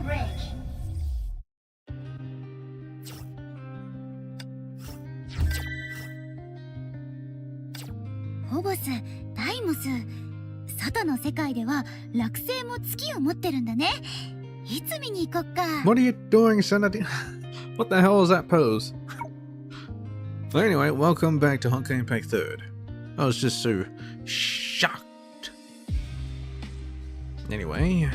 bridge. ホボス、タイモス、外の世界では落星も月を持ってるんだね。いつ見に行こっか。 What are you doing, son? What the hell is that pose? Well, anyway, welcome back to Honkai Impact 3rd. I was just so shocked. Anyway.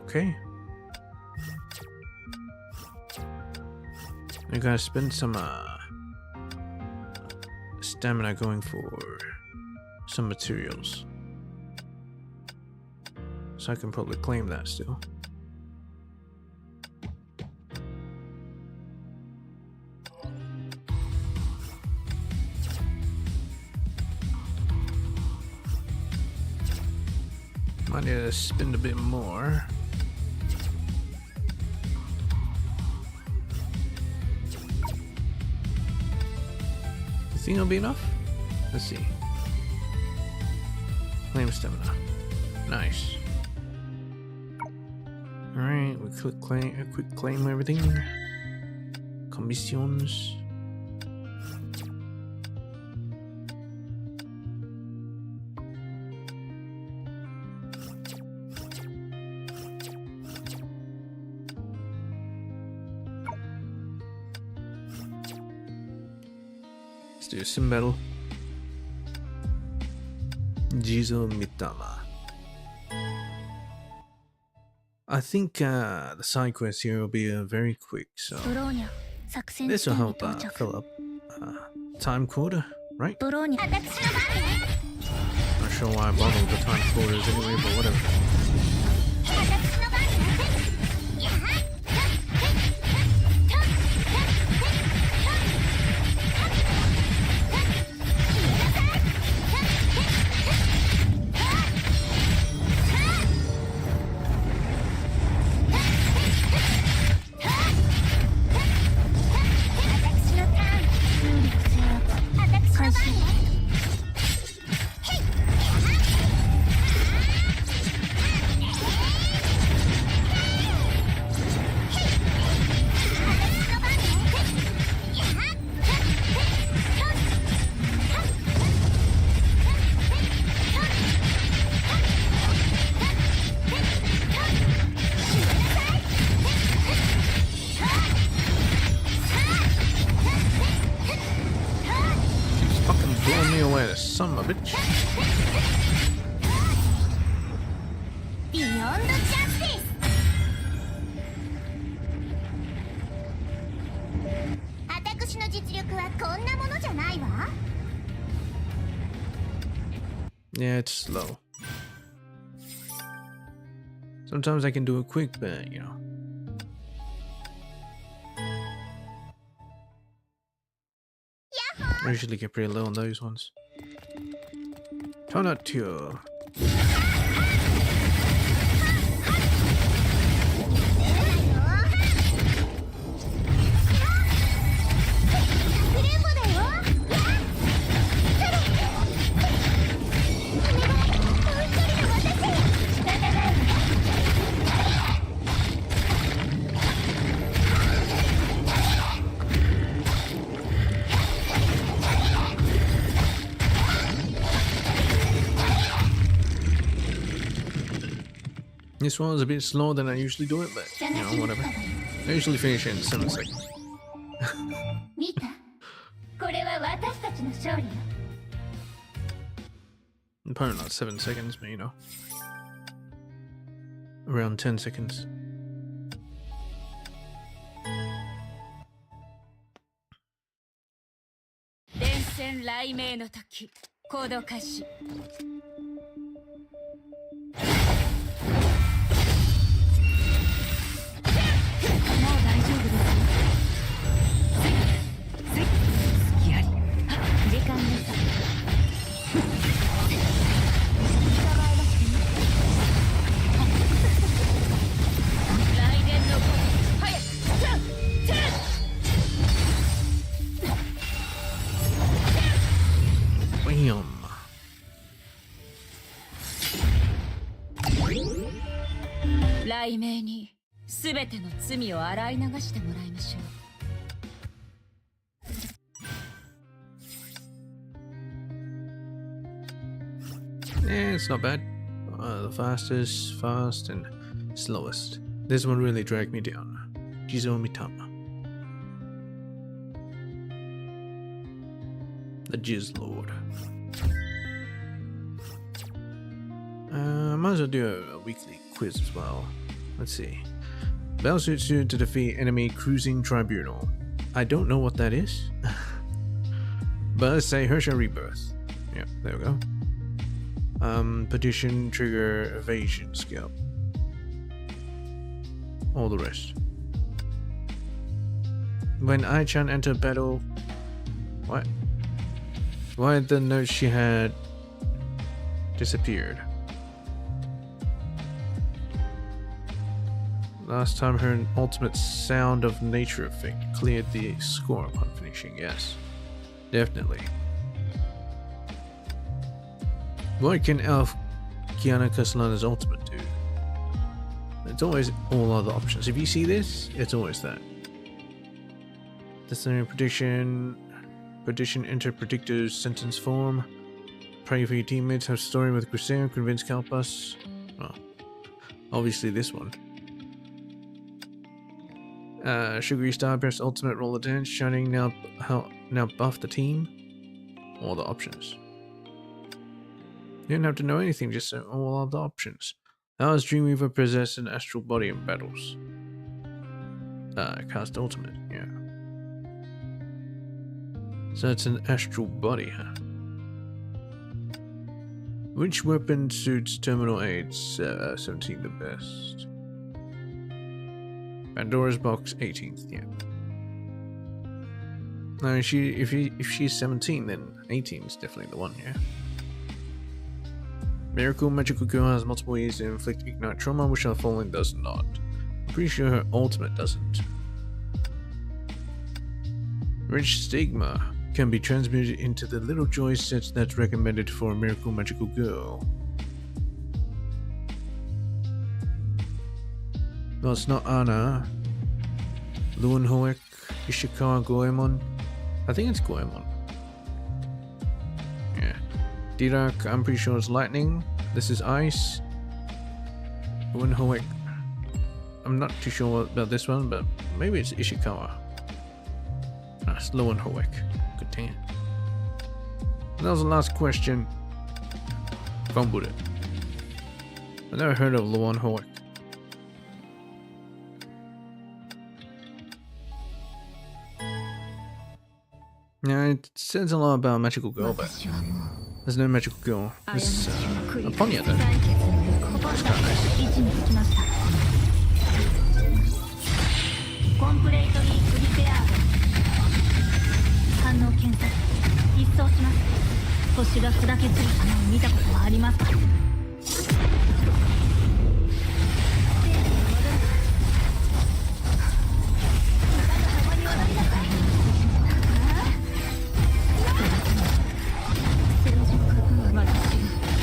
Okay. I gotta spend some stamina going for some materials. So I can probably claim that still. Might need to spend a bit more. You think it'll be enough? Let's see. Claim stamina. Nice. Alright, we quick claim everything. Commissions. Let's do a sim battle. Jizo Mitama. I think the side quest here will be very quick, so this will help fill up time quota, right? Not sure why I bother with the time quotas anyway, but whatever. Blowing me away, the son of a bitch. Beyond justice. Yeah, it's slow. Sometimes I can do it quick, but you know. I usually get pretty low on those ones. Try not to. This one was a bit slower than I usually do it, but you know, whatever. I usually finish it in 7 seconds. Probably not 7 seconds, but you know. Around 10 seconds. 雷鳴に全ての罪を洗い流してもらいましょう。Yeah, it's not bad. The fastest, fast, and slowest. This one really dragged me down. Jizomitama. The Jizz Lord. Might as well do a weekly quiz as well. Let's see. Battle suits you to defeat enemy cruising tribunal. I don't know what that is. But let's say Hersha Rebirth. Yeah, there we go. Petition, trigger, evasion, skill. All the rest. When Ai-chan entered battle... What? Why had the note she had disappeared? Last time her ultimate sound of nature effect cleared the score upon finishing. Yes, definitely. What can Elf Kiana Castellana's ultimate do? It's always all other options. If you see this, it's always that. Disciplinary prediction, enter predictor's sentence form. Pray for your teammates, have story with Crusader, convince Kalpas. Well, obviously this one. Sugary Starburst ultimate roller dance, shining now buff the team. All the options. You don't have to know anything, just say all the options. How does Dreamweaver possess an astral body in battles? Cast ultimate, yeah. So it's an astral body, huh? Which weapon suits Terminal 8 17 the best? Pandora's Box 18th, yeah. No, if she's 17, then 18 is definitely the one, yeah. Miracle Magical Girl has multiple ways to inflict ignite trauma, which the following does not. I'm pretty sure her ultimate doesn't. Rich Stigma can be transmuted into the little joy sets that's recommended for a Miracle Magical Girl. No, it's not Anna. Luanhoek, Ishikawa, Goemon. I think it's Goemon. Yeah. Dirak, I'm pretty sure it's lightning. This is ice. Luanhoek. I'm not too sure about this one, but maybe it's Ishikawa. Ah, it's Luanhoek. Good damn. That was the last question. Fumbled it. I never heard of Luanhoek. Yeah, it says a lot about a magical girl, but there's no magical girl. This Aponia though. That's kind of nice.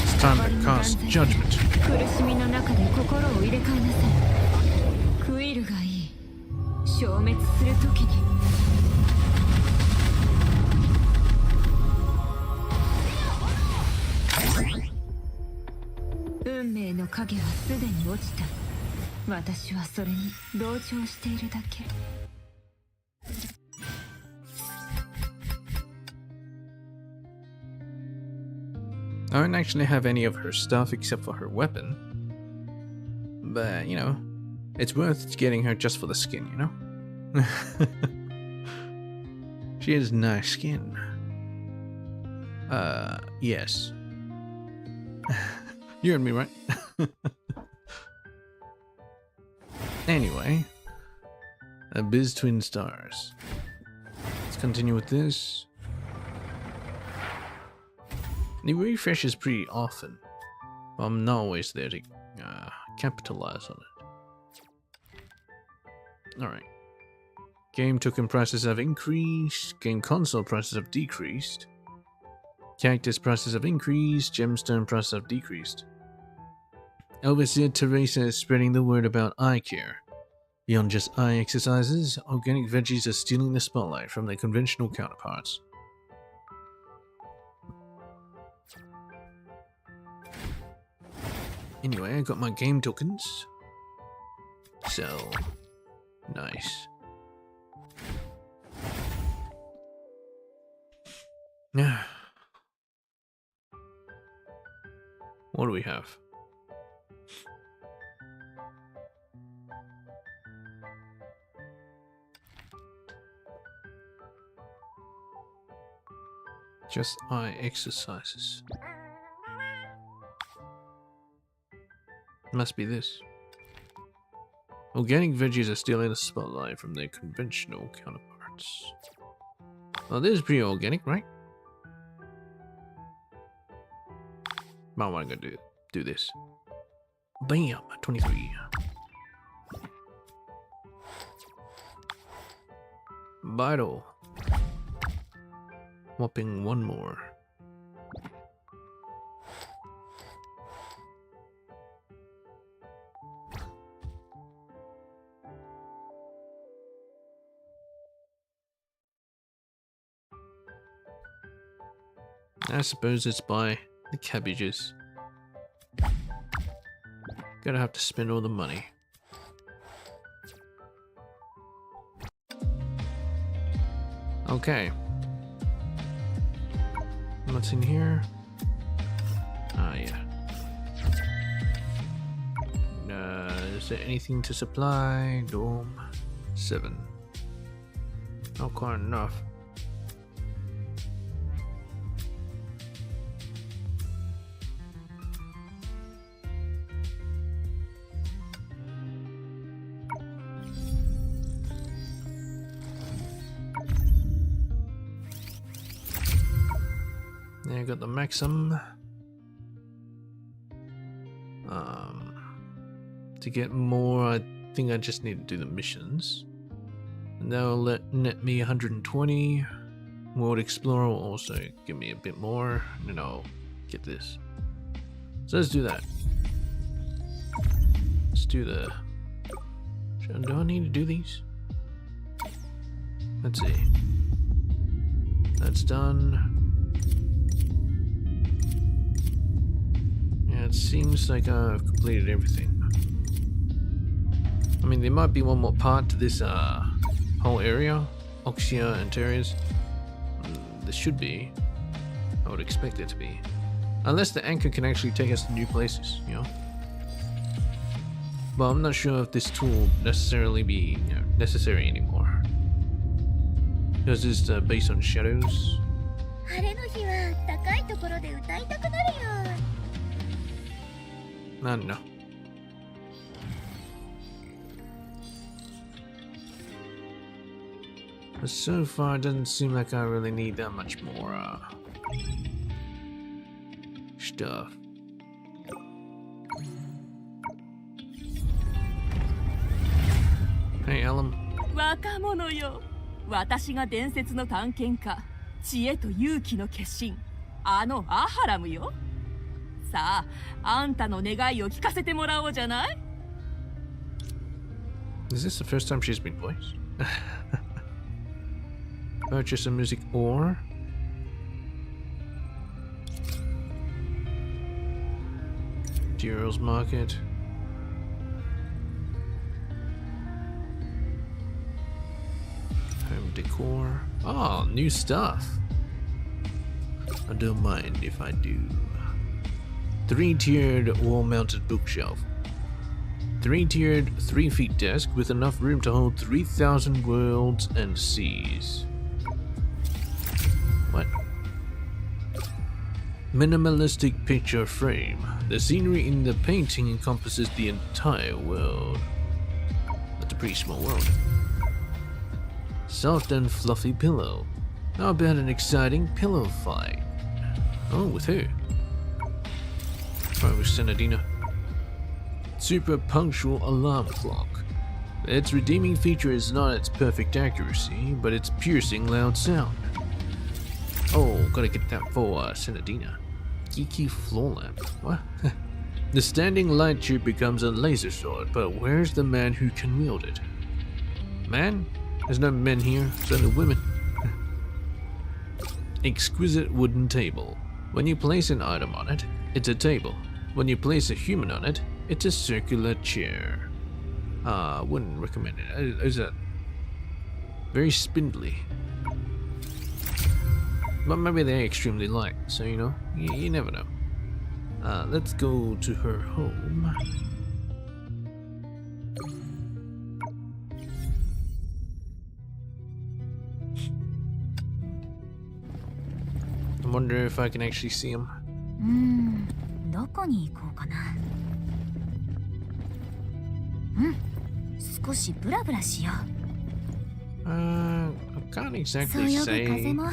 It's time to cast judgment. I don't actually have any of her stuff except for her weapon. But, you know, it's worth getting her just for the skin, you know? She has nice skin. Yes. You heard me right. Anyway. Biz Twin Stars. Let's continue with this. It refreshes pretty often. But I'm not always there to capitalize on it. Alright. Game token prices have increased. Game console prices have decreased. Characters prices have increased. Gemstone prices have decreased. Overseer Teresa is spreading the word about eye care. Beyond just eye exercises, organic veggies are stealing the spotlight from their conventional counterparts. Anyway, I got my game tokens. So, nice. Yeah. What do we have? Just eye exercises. Must be this. Organic veggies are stealing the spotlight from their conventional counterparts. Well, this is pretty organic, right? Might want to go do this. Bam! 23. Vital. Whopping one more. I suppose it's by the cabbages. Gonna have to spend all the money. Okay. What's in here? Ah, yeah. Is there anything to supply? Dorm 7. Not quite enough. I got the Maxim. To get more, I think I just need to do the missions. And that'll net me 120. World Explorer will also give me a bit more. And then I'll get this. So let's do that. Let's do the... Do I need to do these? Let's see. That's done. It seems like I've completed everything. I mean, there might be one more part to this whole area, Oxia and Terriers. There should be. I would expect there to be. Unless the anchor can actually take us to new places, you know? But I'm not sure if this tool will necessarily be necessary anymore. Because it's based on shadows. 晴れの日は高いところで歌いたくなるよ。 I don't know. But so far, it doesn't seem like I really need that much more stuff. Hey, Ellen. 若者よ、私が伝説の探検家、知恵と勇気の化身、あのアハラムよ。さあ、あんたの願いを聞かせてもらおうじゃない。 Is this the first time she's been voiced? Purchase a music ore. Materials market. Home decor. Oh, new stuff. I don't mind if I do. 3-tiered wall-mounted bookshelf. 3-tiered 3-feet desk with enough room to hold 3,000 worlds and seas. What? Minimalistic picture frame. The scenery in the painting encompasses the entire world. That's a pretty small world. Soft and fluffy pillow. How about an exciting pillow fight? Oh, with who? Probably with Senadina. Super punctual alarm clock. Its redeeming feature is not its perfect accuracy, but its piercing loud sound. Oh, gotta get that for Senadina. Geeky floor lamp. What? The standing light tube becomes a laser sword, but where's the man who can wield it? Man? There's no men here, it's only women. Exquisite wooden table. When you place an item on it, it's a table. When you place a human on it, it's a circular chair. Wouldn't recommend it. Is that very spindly? But maybe they're extremely light, so you know, you never know. Let's go to her home. I wonder if I can actually see him. どこに行こうかな。少しブラブラしよう。I can't そ exactly よぐ say 風も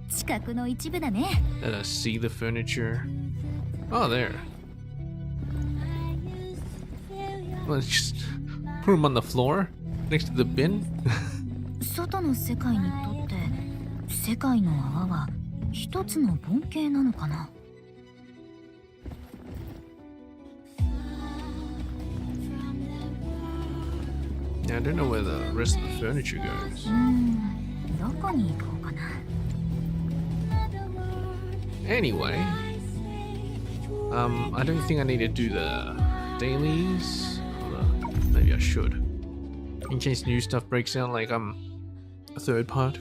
近くの一部だね。 that I see the furniture. Oh, there. Let's just put him on the floor next to the bin. 外の世界にとって世界の泡は一つの盆景なのかな。 Yeah, I don't know where the rest of the furniture goes. どこに行こうかな。 Anyway, I don't think I need to do the dailies. Maybe I should, in case new stuff breaks out, like a third part.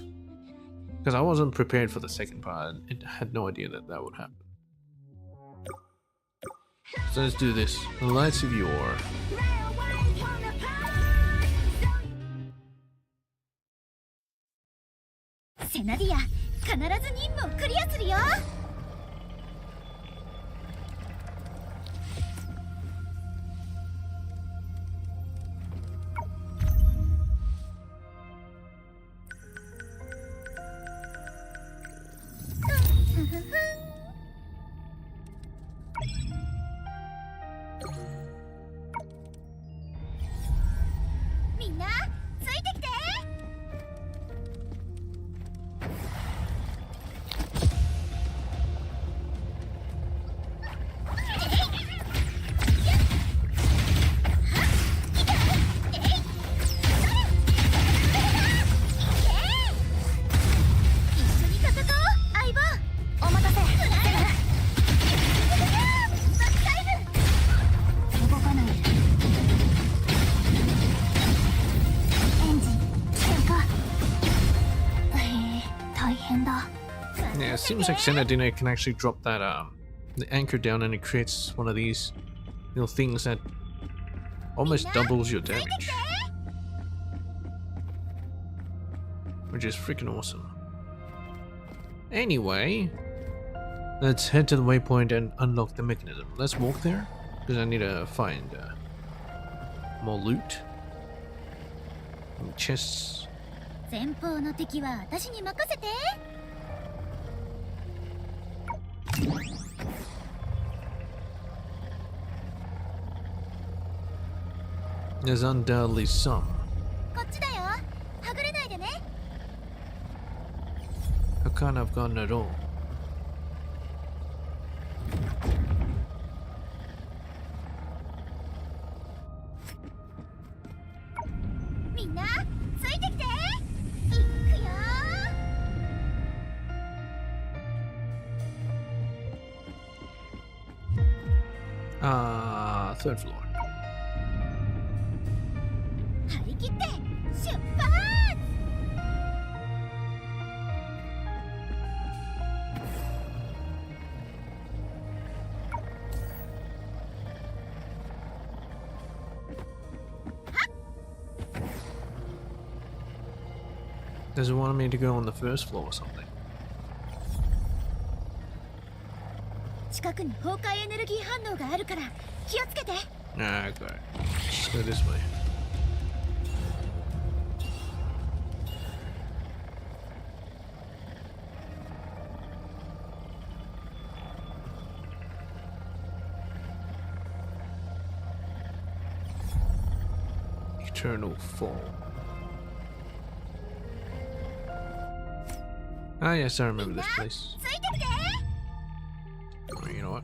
Because I wasn't prepared for the second part. I had no idea that that would happen. So let's do this. The Lights of Yore. セナディア、必ず任務をクリアするよ。みんな、ついてきて。 Yeah, it seems like Senadina can actually drop that the anchor down, and it creates one of these little things that almost doubles your damage, which is freaking awesome. Anyway, let's head to the waypoint and unlock the mechanism. Let's walk there because I need to find more loot, chests. 前方の敵は私に任せて。 There's undoubtedly some. こっちだよ。はぐれないでね。 I can't have gone at all. みんな、ついてきて。いくよ。 Third floor. 張り切って出発。 Does it want me to go on the first floor or something? 近くに崩壊エネルギー反応があるから気をつけて。 Nah, okay. Let's go this way. Eternal Fall. Ah, yes, I remember this place. ついてきて。 Oh, you know what?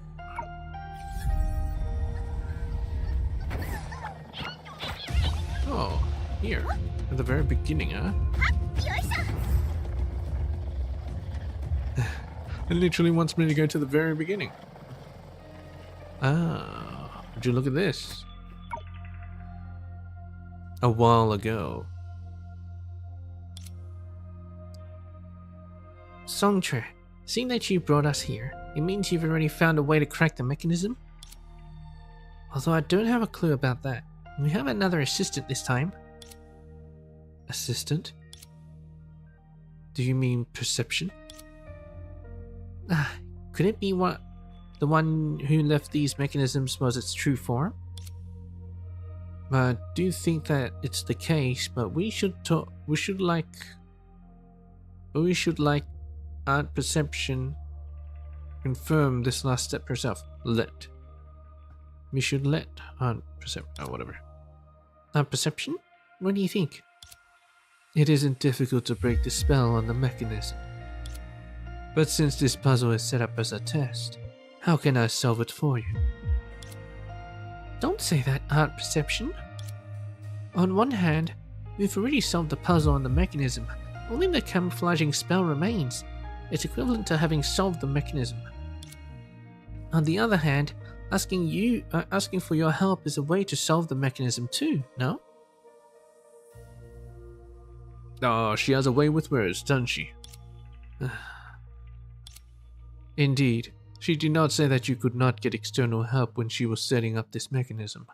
Here, at the very beginning, huh? よいしょ It literally wants me to go to the very beginning. Ah, would you look at this? A while ago. Songtre, seeing that you brought us here, it means you've already found a way to crack the mechanism? Although I don't have a clue about that. We have another assistant this time. Assistant? Do you mean perception? Could it be the one who left these mechanisms was its true form? I do think that it's the case, but we should like Aunt Perception confirm this last step herself. We should let Aunt Perception, or whatever. Aunt Perception? What do you think? It isn't difficult to break the spell on the mechanism. But since this puzzle is set up as a test, how can I solve it for you? Don't say that, Aunt Perception. On one hand, we've already solved the puzzle on the mechanism. Only the camouflaging spell remains. It's equivalent to having solved the mechanism. On the other hand, asking for your help is a way to solve the mechanism too, no? Oh, she has a way with words, doesn't she? Indeed, she did not say that you could not get external help when she was setting up this mechanism.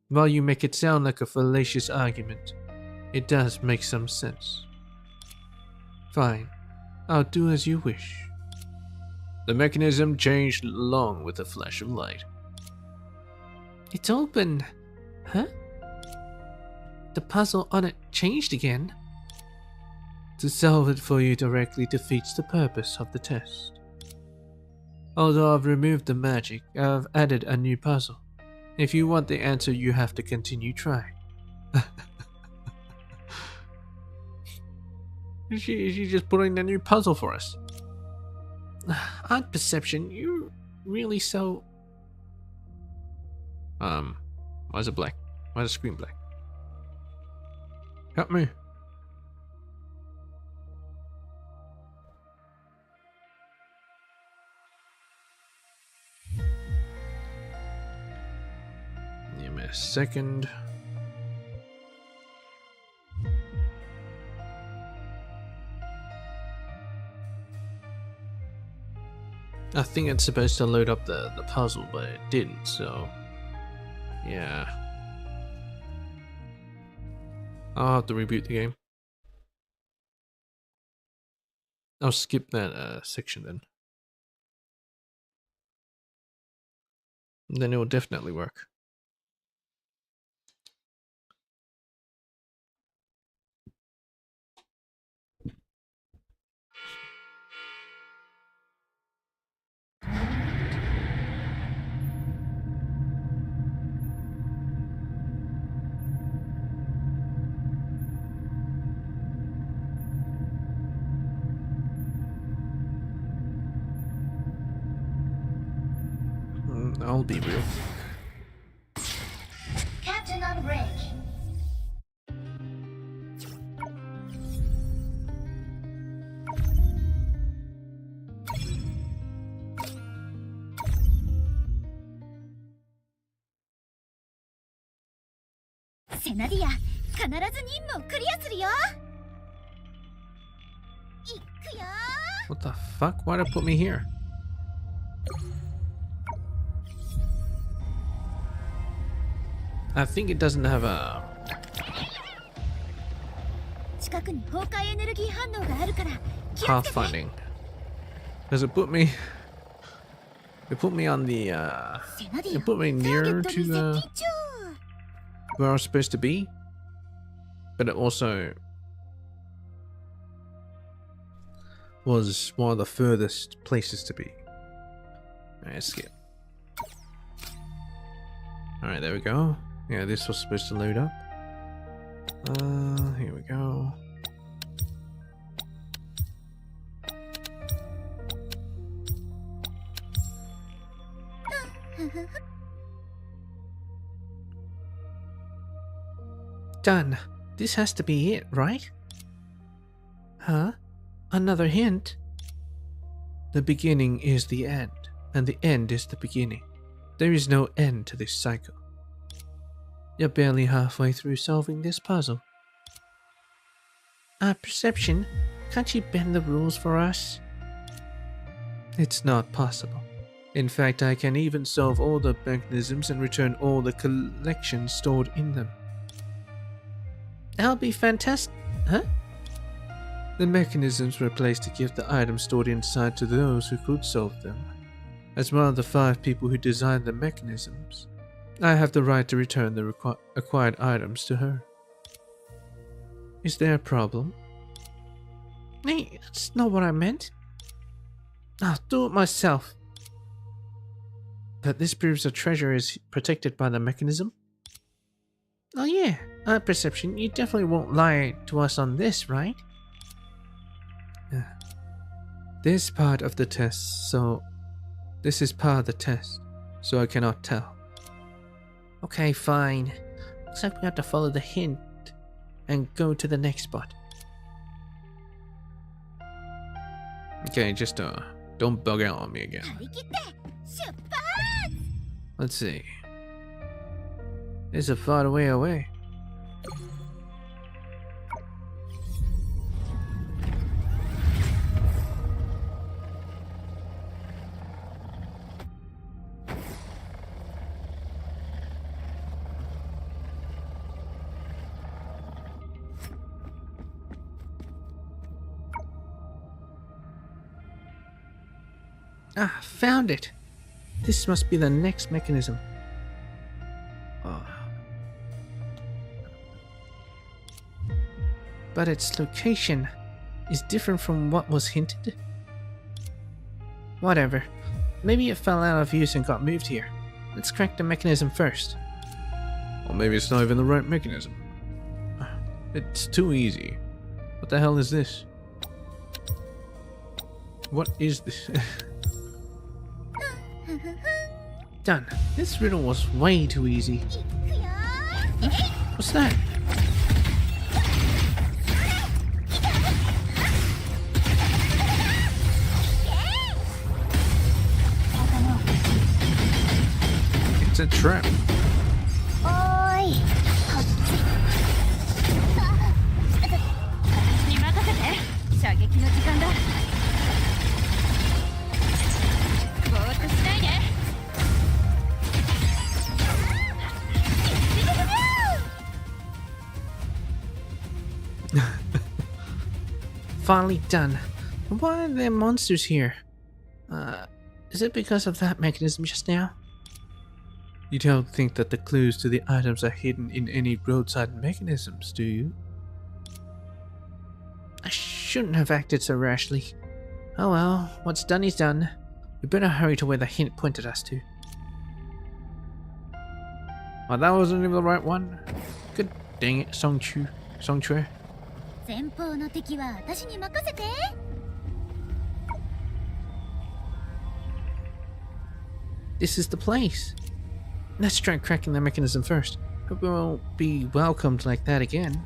While you make it sound like a fallacious argument, it does make some sense. Fine, I'll do as you wish. The mechanism changed along with a flash of light. It's open. Huh? The puzzle on it changed again. To solve it for you directly defeats the purpose of the test. Although I've removed the magic, I've added a new puzzle. If you want the answer, you have to continue trying. She's just putting a new puzzle for us. Aunt Perception, you're really so... Why is it black? Why is the screen black? Help me. Give me a second. I think it's supposed to load up the puzzle, but it didn't, so yeah. I'll have to reboot the game. I'll skip that section then. Then it will definitely work. I'll be real. Captain on bridge. Senadia, 必ず任務をクリアするよ。いくよ。 What the fuck? Why'd it put me here? I think it doesn't have a... 近くに崩壊エネルギー反応があるから気をつけて。 pathfinding. Does it put me... It put me on the, It put me nearer to the... where I was supposed to be? But it also... was one of the furthest places to be. Alright, skip. Alright, there we go. Yeah, this was supposed to load up. Here we go. Done. This has to be it, right? Huh? Another hint? The beginning is the end, and the end is the beginning. There is no end to this cycle. You're barely halfway through solving this puzzle. Perception, can't you bend the rules for us? It's not possible. In fact, I can even solve all the mechanisms and return all the collections stored in them. That'll be fantastic. Huh? The mechanisms were placed to give the items stored inside to those who could solve them. As one of the 5 people who designed the mechanisms, I have the right to return the acquired items to her. Is there a problem? Hey, that's not what I meant. I'll do it myself. But this proves the treasure is protected by the mechanism? Oh yeah, Perception, you definitely won't lie to us on this, right? This part of the test, this is part of the test, so I cannot tell. Okay, fine. Looks like we have to follow the hint and go to the next spot. Okay, just don't bug out on me again. Let's see. It's a far way away. Ah, found it! This must be the next mechanism. Oh. But its location is different from what was hinted. Whatever. Maybe it fell out of use and got moved here. Let's crack the mechanism first. Or maybe it's not even the right mechanism. It's too easy. What the hell is this? What is this? Done. This riddle was way too easy. What's that? It's a trap. Finally done. Why are there monsters here? Is it because of that mechanism just now? You don't think that the clues to the items are hidden in any roadside mechanisms, do you? I shouldn't have acted so rashly. Oh well, what's done is done. We better hurry to where the hint pointed us to. Oh, that wasn't even the right one. Good dang it, Songchu. 前方の敵は私に任せて。This is the place. Let's try cracking the mechanism first. Hope we won't be welcomed like that again.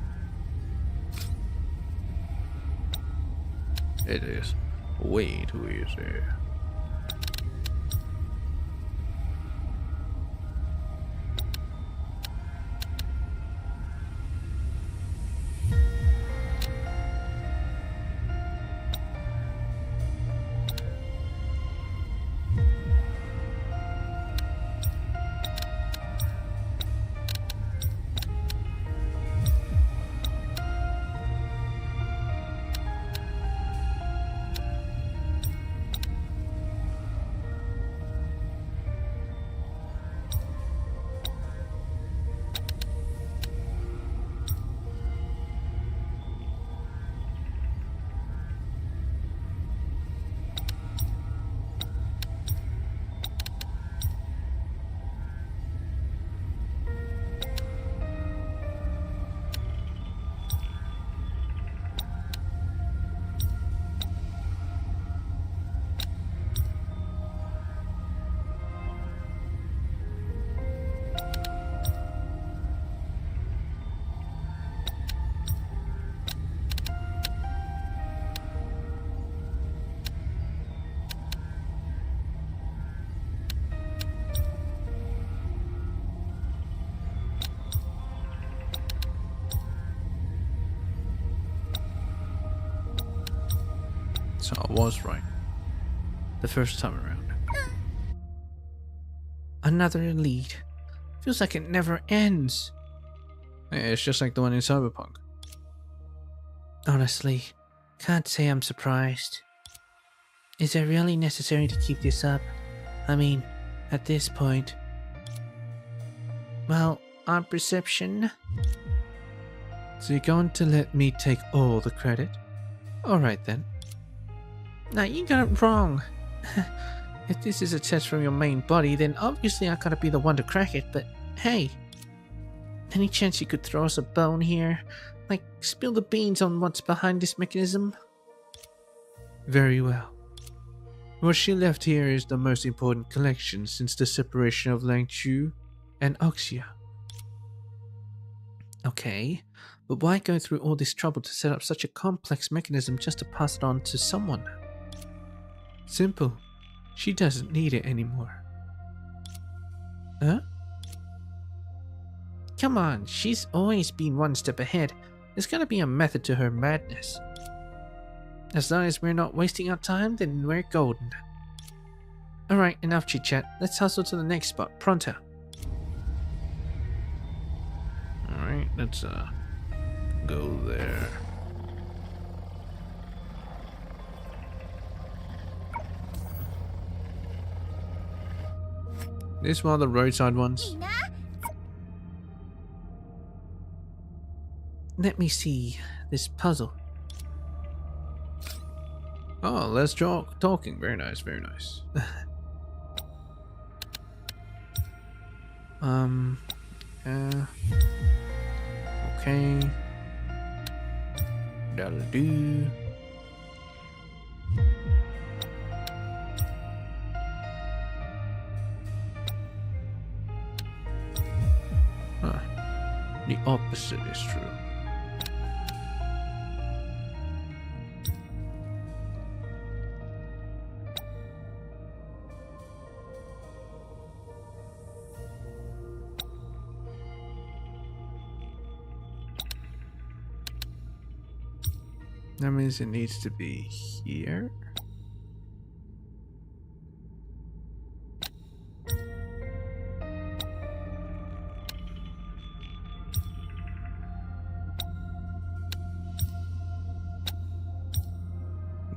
It is way too easy. I was right. The first time around. Another lead. Feels like it never ends. Yeah, it's just like the one in Cyberpunk. Honestly, can't say I'm surprised. Is it really necessary to keep this up? I mean, at this point... Well, on perception... So you're going to let me take all the credit? Alright then. Now you got it wrong. If this is a test from your main body, then obviously I gotta be the one to crack it, but hey. Any chance you could throw us a bone here? Like, spill the beans on what's behind this mechanism? Very well. What she left here is the most important collection since the separation of Langchu and Oxia. Okay, but why go through all this trouble to set up such a complex mechanism just to pass it on to someone? Simple. She doesn't need it anymore. Huh? Come on, she's always been one step ahead. There's gotta be a method to her madness. As long as we're not wasting our time, then we're golden. Alright, enough chit chat. Let's hustle to the next spot. Pronto. Alright, let's go there. This one of the roadside ones. Let me see this puzzle. Oh, let's talking. Very nice, very nice. Okay. That'll do. Huh. The opposite is true. That means it needs to be here.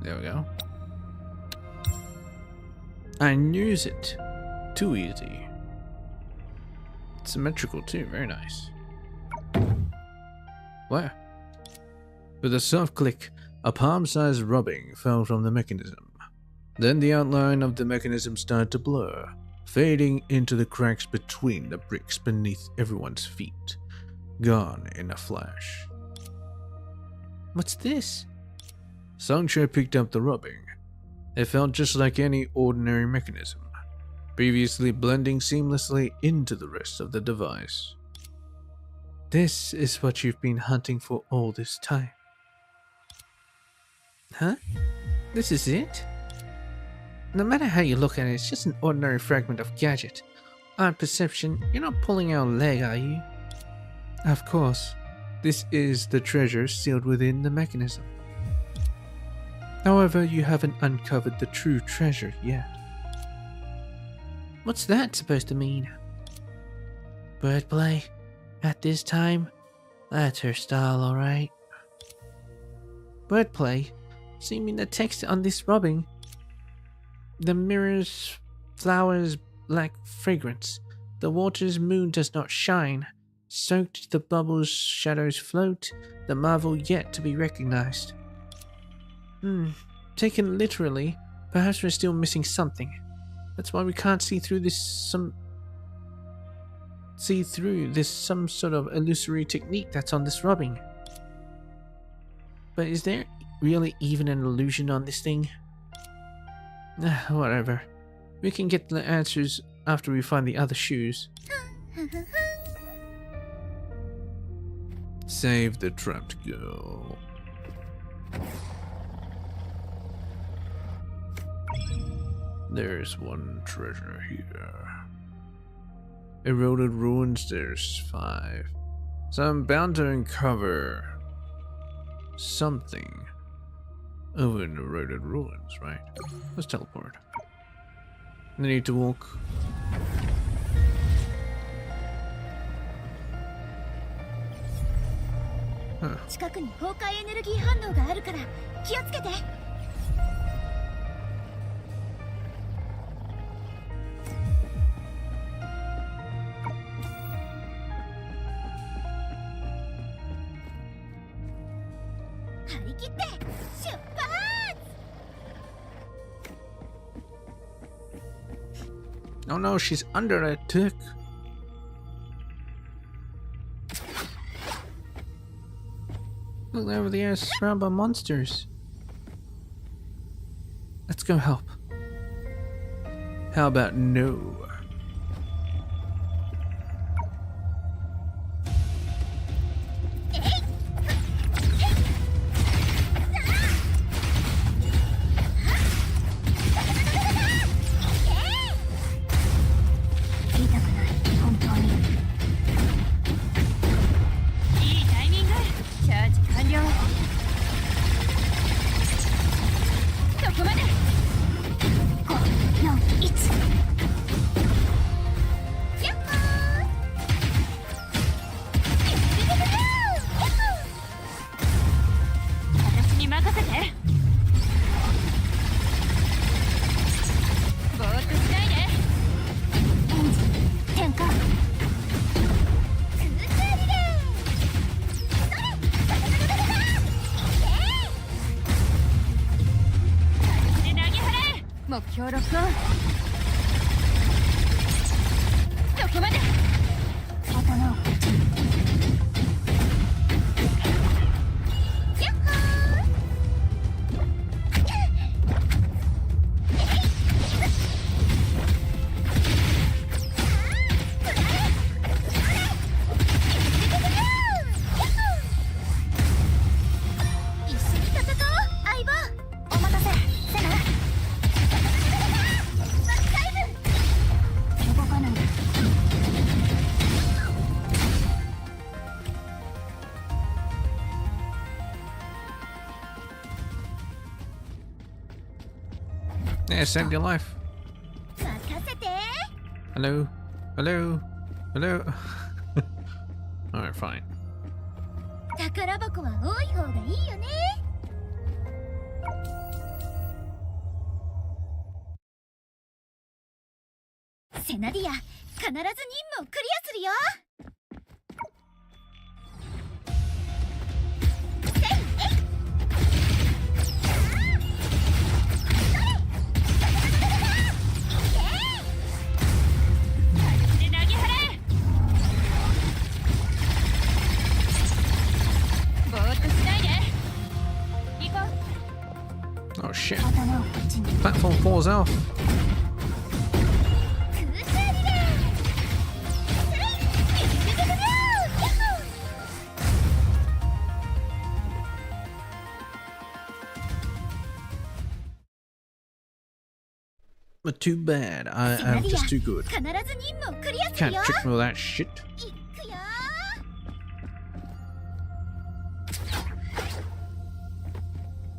There we go. I knew it. Too easy. Symmetrical too, very nice. Where? With a soft click, a palm-sized rubbing fell from the mechanism. Then the outline of the mechanism started to blur, fading into the cracks between the bricks beneath everyone's feet. Gone in a flash. What's this? Songcho picked up the rubbing. It felt just like any ordinary mechanism, previously blending seamlessly into the rest of the device. This is what you've been hunting for all this time. Huh? This is it? No matter how you look at it, it's just an ordinary fragment of gadget. On perception, you're not pulling out a leg, are you? Of course. This is the treasure sealed within the mechanism. However, you haven't uncovered the true treasure yet. What's that supposed to mean? Wordplay? At this time? That's her style, alright. Wordplay? So you mean the text on this rubbing? The mirrors, flowers, lack fragrance. The water's moon does not shine. Soaked the bubbles, shadows float. The marvel yet to be recognized. Taken literally, perhaps we're still missing something. That's why we can't see through this some sort of illusory technique that's on this rubbing. But is there really even an illusion on this thing? Whatever. We can get the answers after we find the other shoes. Save the trapped girl. There's one treasure here. Eroded ruins, there's 5. So I'm bound to uncover something. over in the eroded ruins, right? Let's teleport. I need to walk. Huh. 近くに崩壊エネルギー反応があるから気をつけて。張り切って出発。 Oh no, she's under attack. Look over the air, surrounded by monsters. Let's go help. How about no? Yeah, saved your life. Hello? Hello? Hello? Alright, fine. 宝箱は多い方がいいよね。セナディア、必ず任務をクリアするよ。Oh shit. Platform falls off. But too bad. I am just too good. Can't trick me with that shit.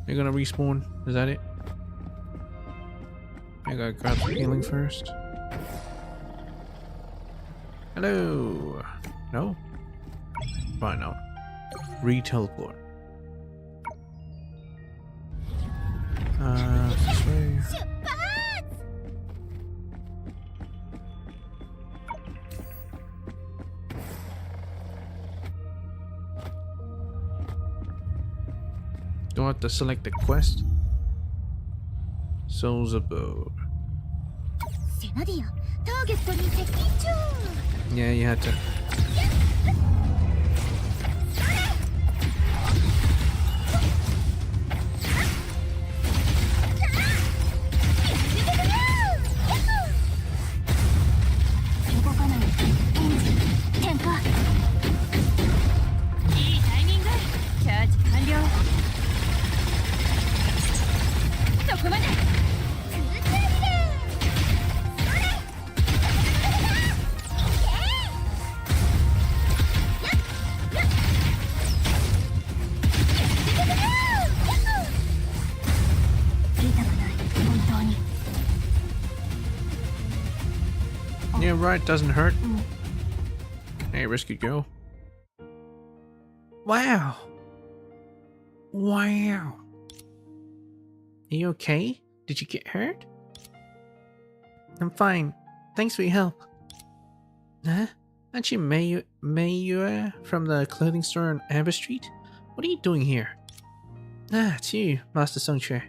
You're gonna respawn? Is that it? I gotta grab some healing first. Hello. No? Fine, no. Re-teleport. This way. Do I have to select the quest? Soul's Abode. Yeah, you had to. Yeah, right, doesn't hurt. Hey, risky girl. Wow. Wow. Are you okay? Did you get hurt? I'm fine. Thanks for your help. Huh? Aren't you Mayua from the clothing store on Amber Street? What are you doing here? Ah, it's you, Master Songchue.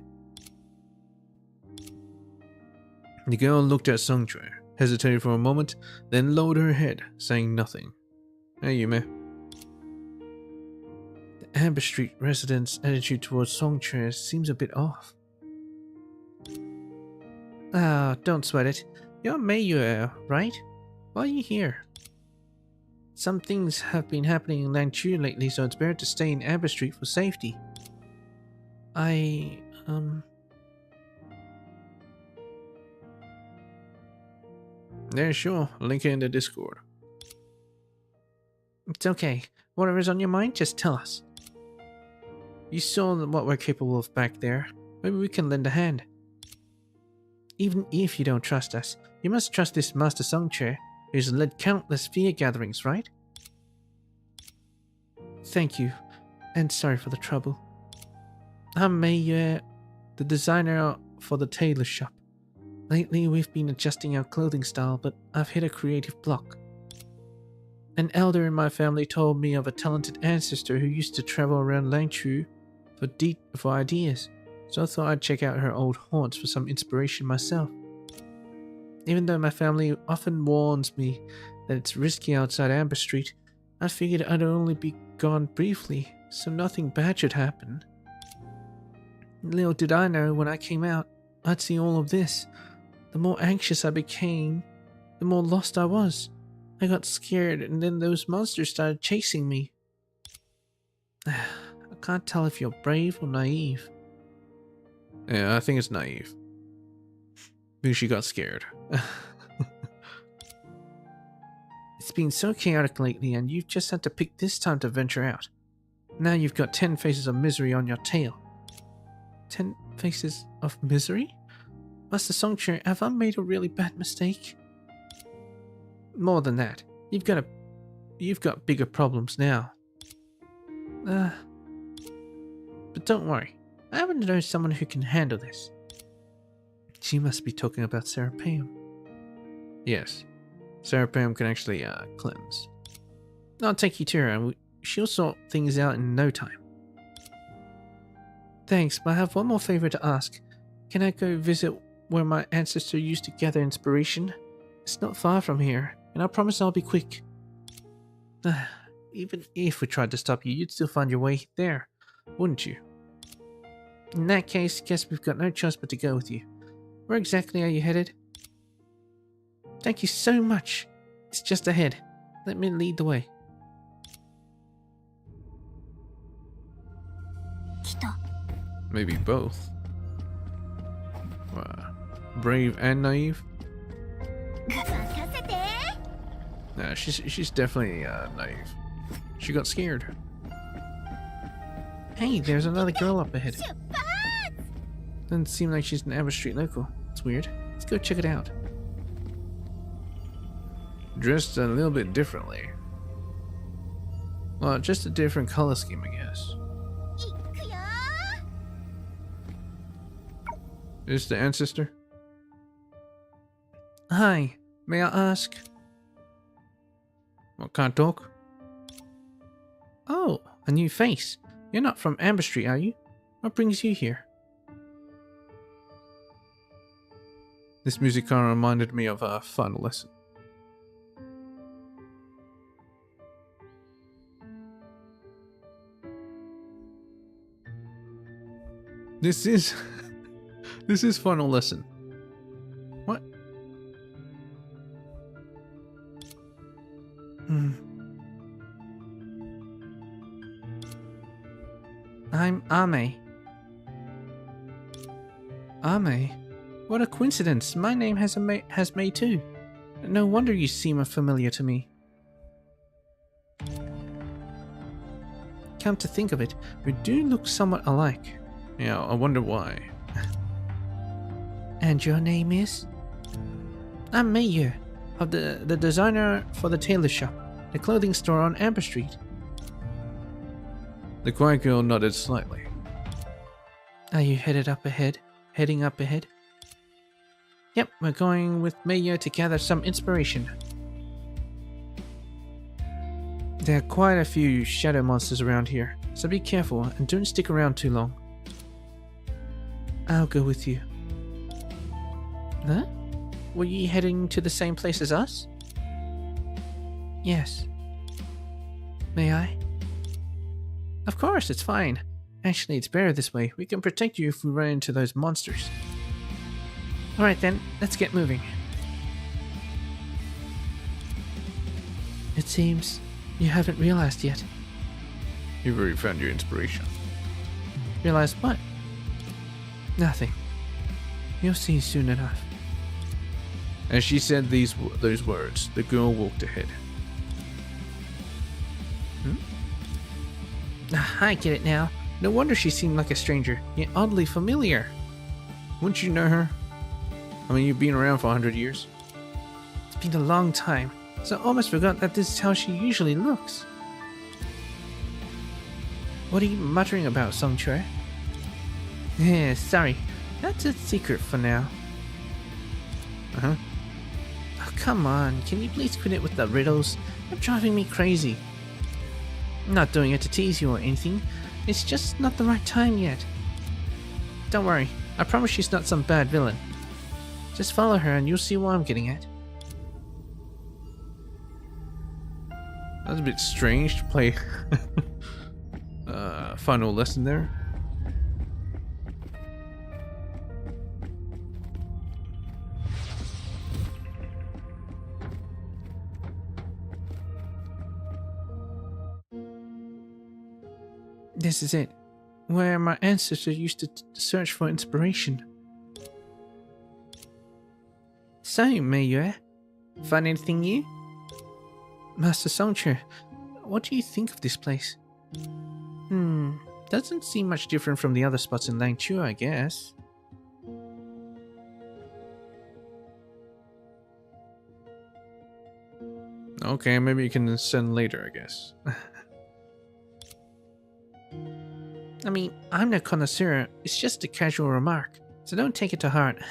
The girl looked at Songchue, hesitated for a moment, then lowered her head, saying nothing. Hey, Yume. The Amber Street residents' attitude towards Songchue seems a bit off. Ah, don't sweat it. You're Mayue, right? Why are you here? Some things have been happening in Lanchu lately, so it's better to stay in Amber Street for safety. Yeah, sure. Link it in the Discord. It's okay. Whatever's on your mind, just tell us. You saw what we're capable of back there. Maybe we can lend a hand. Even if you don't trust us, you must trust this Master Songchue, who's led countless fear gatherings, right? Thank you, and sorry for the trouble. I'm the designer for the tailor shop. Lately, we've been adjusting our clothing style, but I've hit a creative block. An elder in my family told me of a talented ancestor who used to travel around Langchu for ideas, so I thought I'd check out her old haunts for some inspiration myself. Even though my family often warns me that it's risky outside Amber Street, I figured I'd only be gone briefly, so nothing bad should happen. Little did I know when I came out, I'd see all of this. The more anxious I became, the more lost I was. I got scared, and then those monsters started chasing me. I can't tell if you're brave or naive. Yeah, I think it's naive. Because she got scared. It's been so chaotic lately, and you've just had to pick this time to venture out. Now you've got 10 faces of misery on your tail. 10 faces of misery? Master Songchue, have I made a really bad mistake? More than that, you've got bigger problems now. But don't worry, I happen to know someone who can handle this. She must be talking about Serapeum. Yes, Serapeum can actually cleanse. I'll take you to her and she'll sort things out in no time. Thanks, but I have one more favor to ask. Can I go visit where my ancestor used to gather inspiration? It's not far from here, and I promise I'll be quick. Even if we tried to stop you, you'd still find your way there, wouldn't you? In that case, guess we've got no choice but to go with you. Where exactly are you headed? Thank you so much. It's just ahead. Let me lead the way. Maybe both. Brave and naive? Nah, she's definitely naive. She got scared. Hey, there's another girl up ahead. Doesn't seem like she's an Amber Street local. It's weird. Let's go check it out. Dressed a little bit differently. Well, just a different color scheme, I guess. Is this the ancestor? Hi, may I ask? What, can't talk? Oh, a new face. You're not from Amber Street, are you? What brings you here? This music kind of reminded me of a final lesson. This is final lesson. What? I'm Ame. Ame? What a coincidence. My name has May too. No wonder you seem familiar to me. Come to think of it, we do look somewhat alike. Yeah, I wonder why. And your name is? I'm Mayu. of the designer for the tailor shop, the clothing store on Amber Street. The quiet girl nodded slightly. Are you heading up ahead? Yep, we're going with Mayo to gather some inspiration. There are quite a few shadow monsters around here, so be careful and don't stick around too long. I'll go with you. Huh? Were you heading to the same place as us? Yes. May I? Of course, it's fine. Actually, it's better this way. We can protect you if we run into those monsters. Alright then, let's get moving. It seems you haven't realized yet. You've already found your inspiration. Realized what? Nothing. You'll see soon enough. As she said those words, the girl walked ahead. I get it now. No wonder she seemed like a stranger, yet oddly familiar. Wouldn't you know her? I mean, you've been around for 100 years. It's been a long time, so I almost forgot that this is how she usually looks. What are you muttering about, Songchue? Sorry. That's a secret for now. Oh, come on. Can you please quit it with the riddles? You're driving me crazy. I'm not doing it to tease you or anything. It's just not the right time yet. Don't worry. I promise she's not some bad villain. Just follow her and you'll see what I'm getting at. That's a bit strange to play final lesson there. This is it, where my ancestors used to search for inspiration. So, Meiyue, find anything new? Master Songchue, what do you think of this place? Doesn't seem much different from the other spots in Langchu, I guess. Okay, maybe you can send later, I guess. I mean, I'm no connoisseur, it's just a casual remark, so don't take it to heart.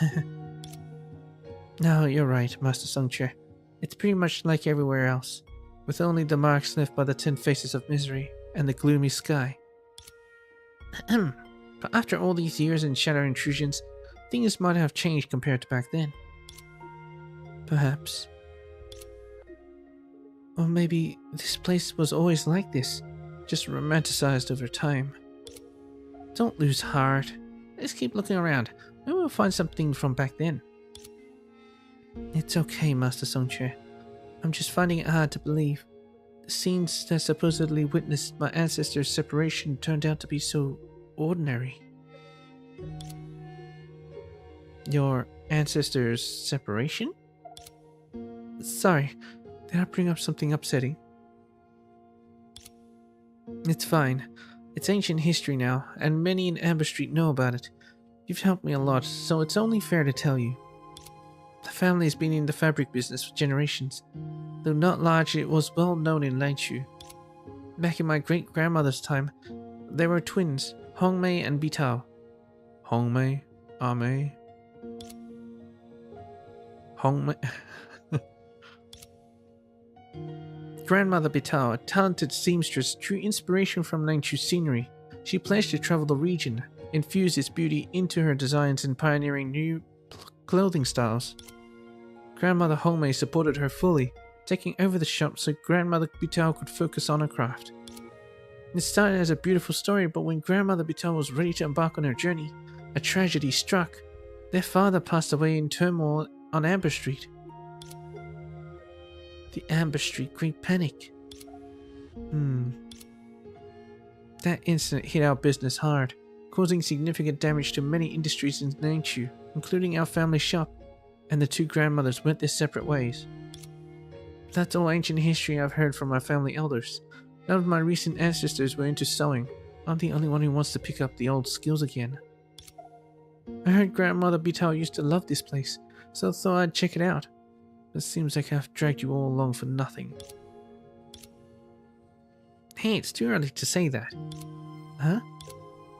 No, you're right, Master Songchue. It's pretty much like everywhere else, with only the marks left by the 10 faces of misery and the gloomy sky. But after all these years and shadow intrusions, things might have changed compared to back then. Perhaps. Or maybe this place was always like this, just romanticized over time. Don't lose heart. Let's keep looking around. Maybe we'll find something from back then. It's okay, Master Songchue. I'm just finding it hard to believe. The scenes that supposedly witnessed my ancestors' separation turned out to be so ordinary. Your ancestors' separation? Sorry, did I bring up something upsetting? It's fine. It's ancient history now, and many in Amber Street know about it. You've helped me a lot, so it's only fair to tell you. The family has been in the fabric business for generations. Though not large, it was well known in Langchu. Back in my great-grandmother's time, there were twins, Hongmei and Bitao. Hongmei? Ame? Hongmei? Grandmother Bitao, a talented seamstress, drew inspiration from Langchu scenery. She pledged to travel the region, infuse its beauty into her designs and pioneering new clothing styles. Grandmother Hongmei supported her fully, taking over the shop so Grandmother Bitao could focus on her craft. It started as a beautiful story, but when Grandmother Bitao was ready to embark on her journey, a tragedy struck. Their father passed away in turmoil on Amber Street. The Amber Street Great Panic. That incident hit our business hard, causing significant damage to many industries in Langchu, including our family shop, and the two grandmothers went their separate ways. That's all ancient history I've heard from my family elders. None of my recent ancestors were into sewing. I'm the only one who wants to pick up the old skills again. I heard Grandmother Bitao used to love this place, so I thought I'd check it out. It seems like I've dragged you all along for nothing. Hey, it's too early to say that. Huh?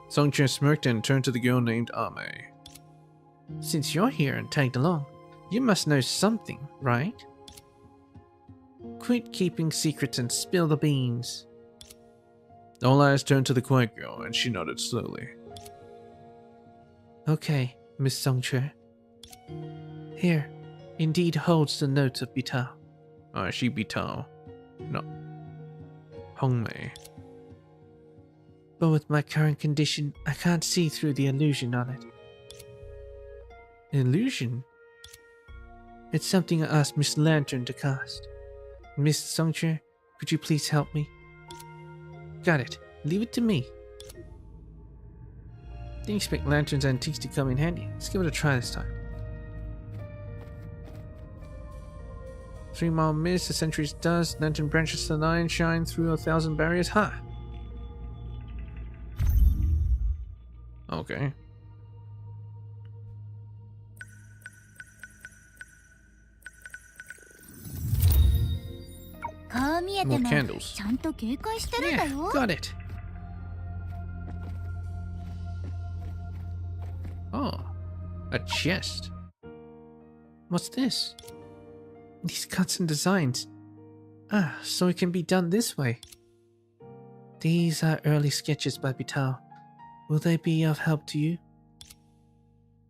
Songche smirked and turned to the girl named Ame. Since you're here and tagged along, you must know something, right? Quit keeping secrets and spill the beans. All eyes turned to the quiet girl, and she nodded slowly. Okay, Miss Songche. Here, indeed holds the notes of Bitao. She Bitao. No. Hongmei. But with my current condition, I can't see through the illusion on it. Illusion? It's something I asked Miss Lantern to cast. Miss Songche, could you please help me? Got it. Leave it to me. Didn't expect Lantern's antiques to come in handy. Let's give it a try this time. 3 mile mist, a century's dust, lantern branches the line, shine through 1,000 barriers. Ha! Okay. More candles. Yeah, got it. Oh, a chest. What's this? These cuts and designs. Ah, so it can be done this way. These are early sketches by Bitao. Will they be of help to you?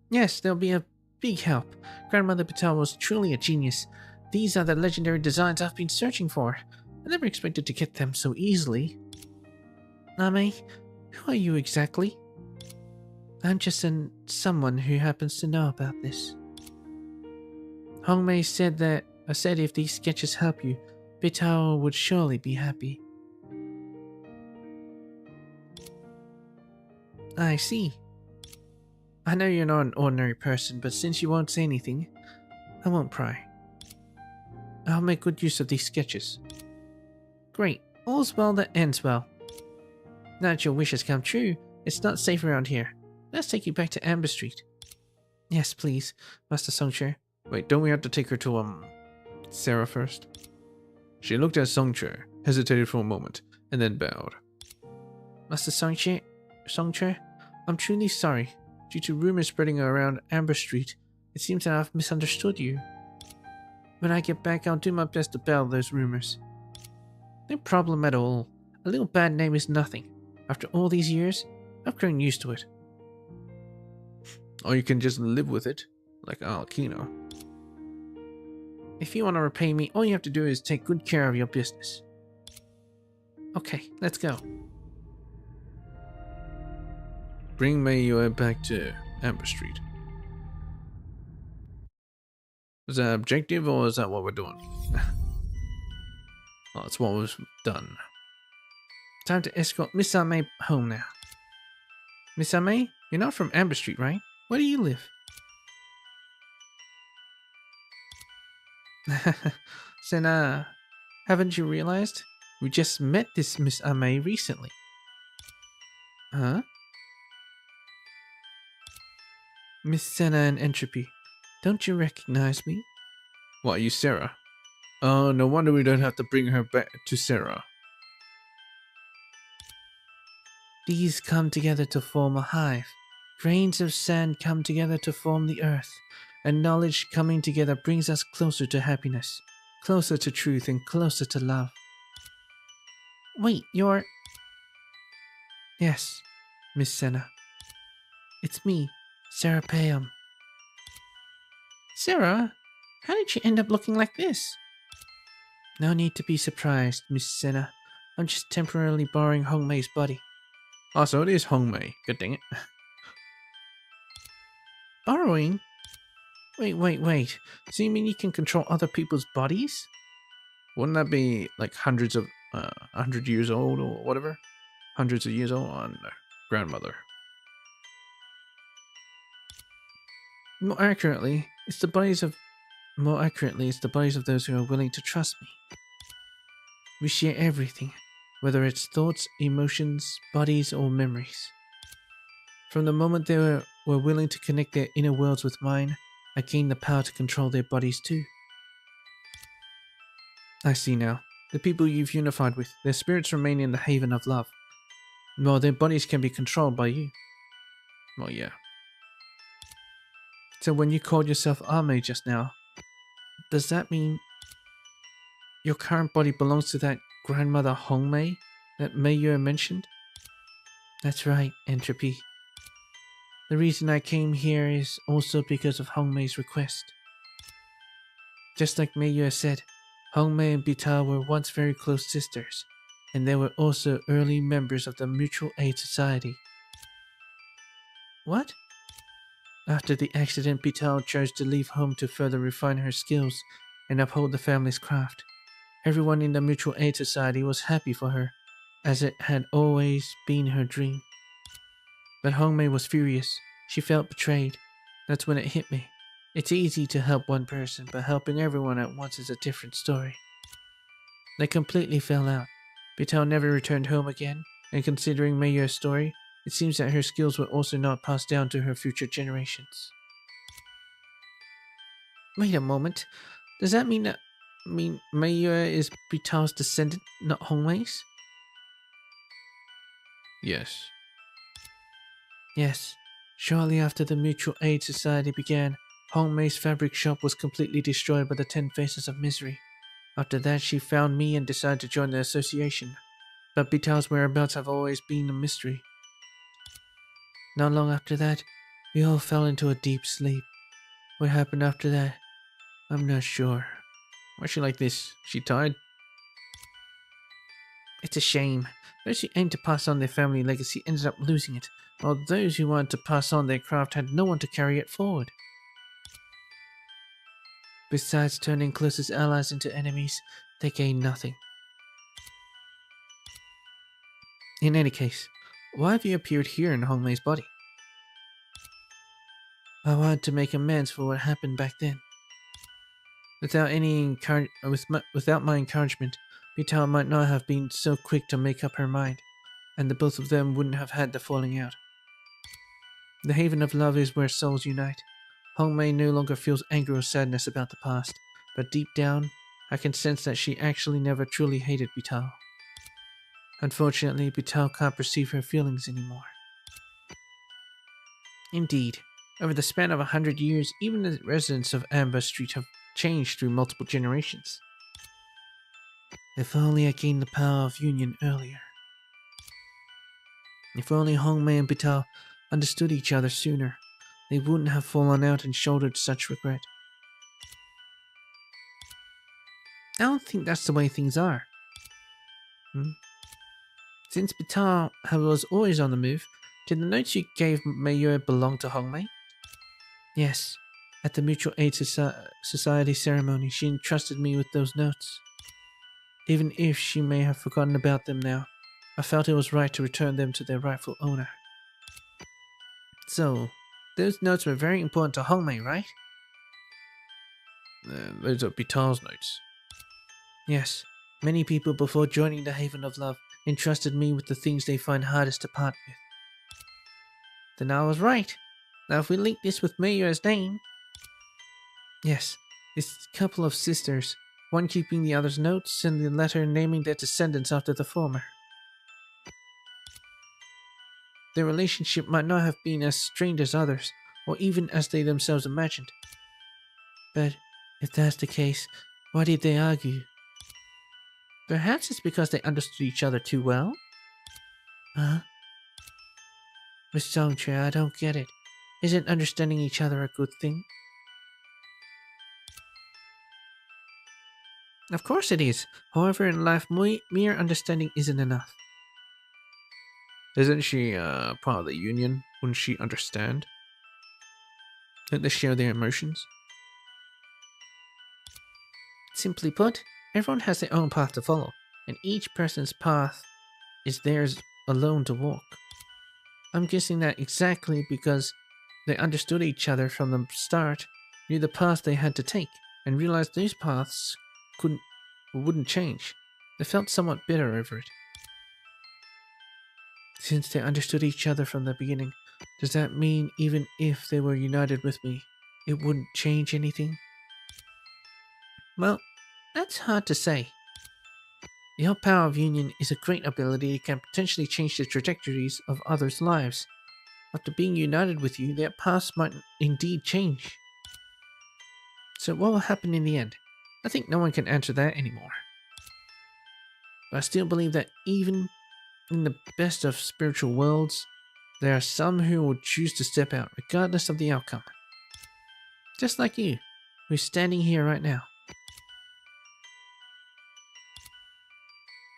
Yes, they'll be a big help. Grandmother Bitao was truly a genius. These are the legendary designs I've been searching for. I never expected to get them so easily. Ame, who are you exactly? I'm just someone who happens to know about this. Hongmei said if these sketches help you, Bitao would surely be happy. I see. I know you're not an ordinary person, but since you won't say anything, I won't pry. I'll make good use of these sketches. Great. All's well that ends well. Now that your wish has come true, it's not safe around here. Let's take you back to Amber Street. Yes, please, Master Songche. Wait, don't we have to take her to, Sarah first? She looked at Songche, hesitated for a moment, and then bowed. Master Songche, I'm truly sorry. Due to rumors spreading around Amber Street, it seems that I've misunderstood you. When I get back, I'll do my best to battle those rumors. No problem at all. A little bad name is nothing. After all these years, I've grown used to it. Or you can just live with it, like Alkino. If you want to repay me, all you have to do is take good care of your business. Okay, let's go. Bring Mei back to Amber Street. Is that objective or is that what we're doing? Oh, that's what was done. Time to escort Miss Ame home now. Miss Ame, you're not from Amber Street, right? Where do you live? Then, haven't you realized? We just met this Miss Ame recently. Huh? Miss Senna and Entropy, don't you recognize me? What, are you Sarah? Oh, no wonder we don't have to bring her back to Sarah. These come together to form a hive. Grains of sand come together to form the earth. And knowledge coming together brings us closer to happiness, closer to truth, and closer to love. Wait, you're... Yes, Miss Senna. It's me, Sarah Payam. Sarah, how did you end up looking like this? No need to be surprised, Miss Senna. I'm just temporarily borrowing Hongmei's body. Oh, so it is Hongmei. Good dang it. Borrowing? Wait. So you mean you can control other people's bodies? Wouldn't that be like hundreds of, 100 years old or whatever? Hundreds of years old on grandmother. More accurately, it's the bodies of those who are willing to trust me. We share everything, whether it's thoughts, emotions, bodies, or memories. From the moment they were willing to connect their inner worlds with mine, I gained the power to control their bodies too. I see now. The people you've unified with, their spirits remain in the haven of love, while their bodies can be controlled by you. Well, yeah. So when you called yourself Ame just now, does that mean your current body belongs to that grandmother Hongmei that Meiyu mentioned? That's right, Entropy. The reason I came here is also because of Hongmei's request. Just like Meiyu said, Hongmei and Bitao were once very close sisters, and they were also early members of the Mutual Aid Society. What? After the accident, Bitao chose to leave home to further refine her skills and uphold the family's craft. Everyone in the Mutual Aid Society was happy for her, as it had always been her dream. But Hongmei was furious. She felt betrayed. That's when it hit me. It's easy to help one person, but helping everyone at once is a different story. They completely fell out. Bitao never returned home again, and considering Meiyu's story, it seems that her skills were also not passed down to her future generations. Wait a moment. Does that mean Meiyu is Bitao's descendant, not Hongmei's? Yes. Yes. Shortly after the Mutual Aid Society began, Hongmei's fabric shop was completely destroyed by the 10 Faces of Misery. After that, she found me and decided to join the association. But Bitao's whereabouts have always been a mystery. Not long after that, we all fell into a deep sleep. What happened after that? I'm not sure. Why's she like this? She tired? It's a shame. Those who aimed to pass on their family legacy ended up losing it, while those who wanted to pass on their craft had no one to carry it forward. Besides turning closest allies into enemies, they gained nothing. In any case, why have you appeared here in Hongmei's body? I wanted to make amends for what happened back then. Without my encouragement, Bitao might not have been so quick to make up her mind, and the both of them wouldn't have had the falling out. The Haven of Love is where souls unite. Hongmei no longer feels anger or sadness about the past, but deep down, I can sense that she actually never truly hated Bitao. Unfortunately, Bitao can't perceive her feelings anymore. Indeed, over the span of 100 years, even the residents of Amber Street have changed through multiple generations. If only I gained the power of union earlier. If only Hongmei and Bitao understood each other sooner, they wouldn't have fallen out and shouldered such regret. I don't think that's the way things are. Since Bitao was always on the move, did the notes you gave Meiyu belong to Hongmei? Yes. At the Mutual Aid Society ceremony, she entrusted me with those notes. Even if she may have forgotten about them now, I felt it was right to return them to their rightful owner. So, those notes were very important to Hongmei, right? Those are Bitao's notes. Yes, many people before joining the Haven of Love entrusted me with the things they find hardest to part with. Then I was right. Now if we link this with Meiyu's name... Yes, this couple of sisters, one keeping the other's notes and the latter naming their descendants after the former. Their relationship might not have been as strained as others, or even as they themselves imagined. But if that's the case, why did they argue? Perhaps it's because they understood each other too well? Huh? Miss Songtre, I don't get it. Isn't understanding each other a good thing? Of course it is. However, in life, mere understanding isn't enough. Isn't she part of the union? Wouldn't she understand? Don't they share their emotions? Simply put, everyone has their own path to follow, and each person's path is theirs alone to walk. I'm guessing that exactly because they understood each other from the start, knew the path they had to take, and realized those paths wouldn't change. They felt somewhat bitter over it. Since they understood each other from the beginning, does that mean even if they were united with me, it wouldn't change anything? Well, that's hard to say. The whole power of union is a great ability that can potentially change the trajectories of others' lives. After being united with you, their paths might indeed change. So what will happen in the end? I think no one can answer that anymore. But I still believe that even in the best of spiritual worlds, there are some who will choose to step out regardless of the outcome. Just like you, who's standing here right now.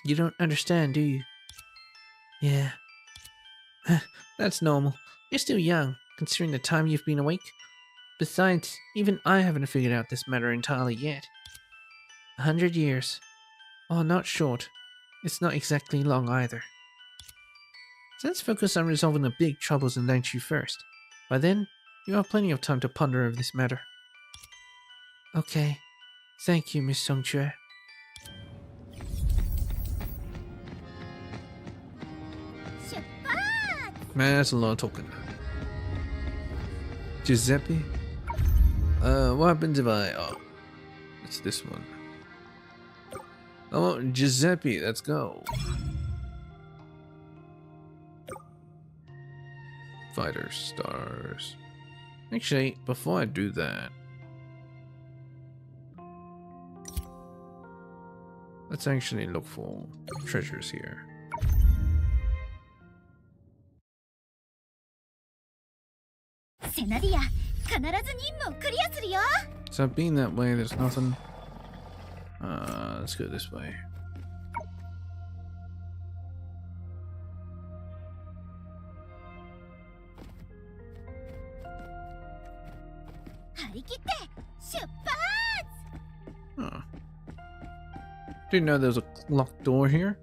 You don't understand, do you? Yeah. That's normal. You're still young, considering the time you've been awake. Besides, even I haven't figured out this matter entirely yet. 100 years. While not short, it's not exactly long either. So let's focus on resolving the big troubles in Lanchu first. By then, you have plenty of time to ponder over this matter. Okay. Thank you, Miss Songchue. Man, that's a lot of talking. Giuseppe? What happens if I... Oh, it's this one. Oh, Giuseppe, let's go. Fighter stars. Actually, before I do that, let's actually look for treasures here. So being that way, there's nothing. Let's go this way. Huh. Didn't know there was a locked door here.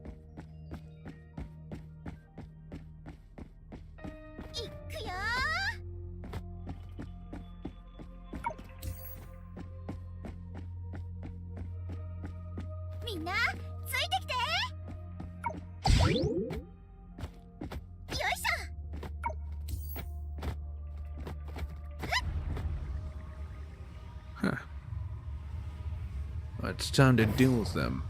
Huh. Well, it's time to deal with them.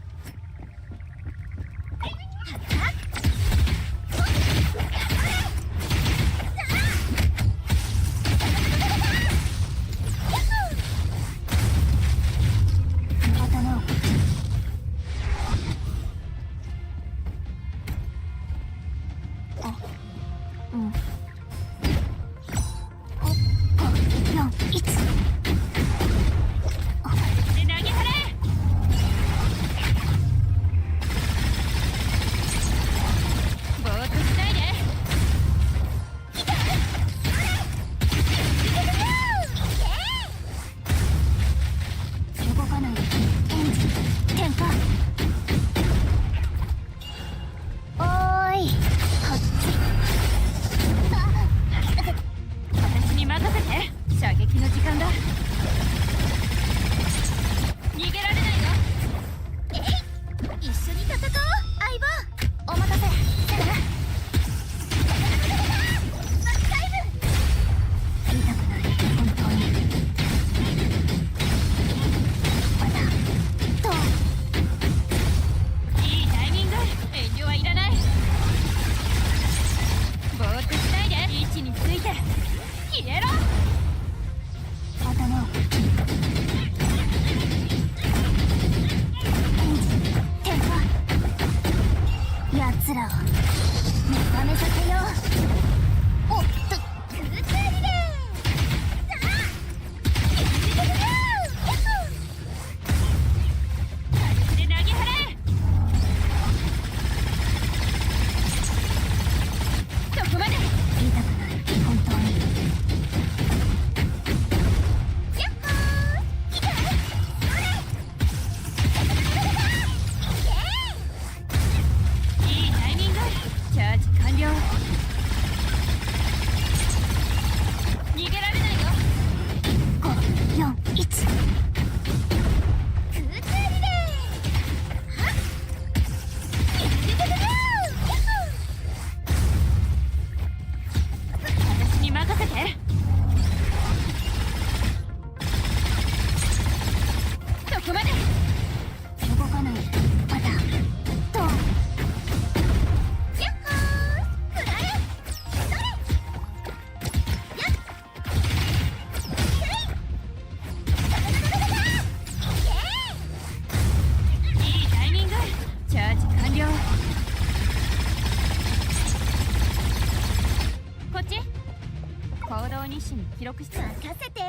ニッシュに記録して任せて。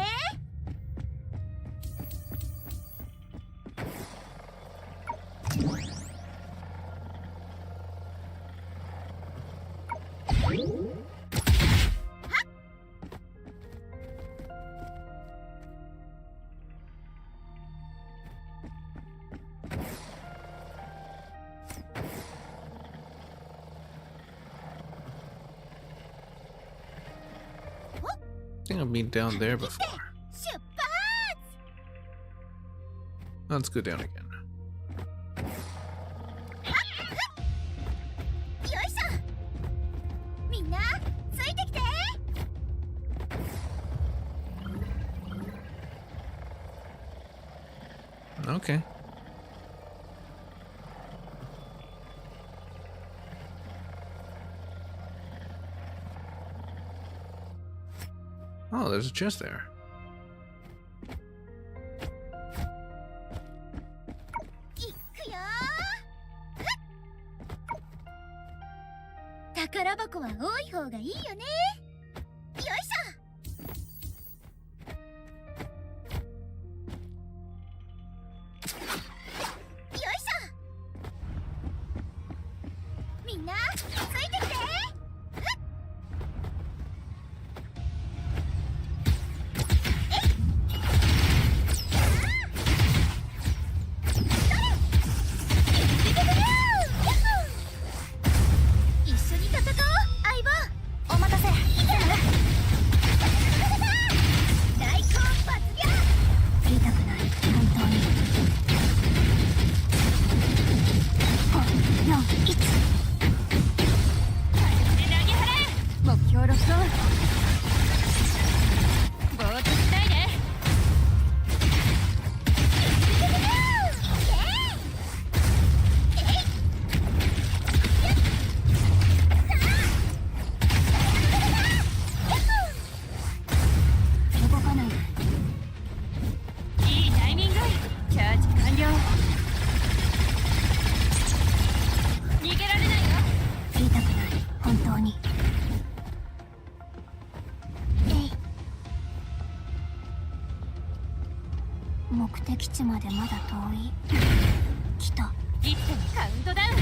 I think I've been down there before. 出発。 Let's go down again. よいしょ。みんなついてきて。 Okay. Oh, there's a chest there. いくよー。宝箱は多い方がいいよね。よいしょ。よいしょ。みんなついてきて。一緒に戦おう、相棒。お待たせ。大根罰ゲーム。言いたくない、本当に。5、4、1。で投げ払え。目標ロックオン。ぼーっとしないで。動かないで。いいタイミング。チャージ完了。逃げられないよ。言いたくない、本当に。目的地までまだ遠い。来た。いつもカウントダウン。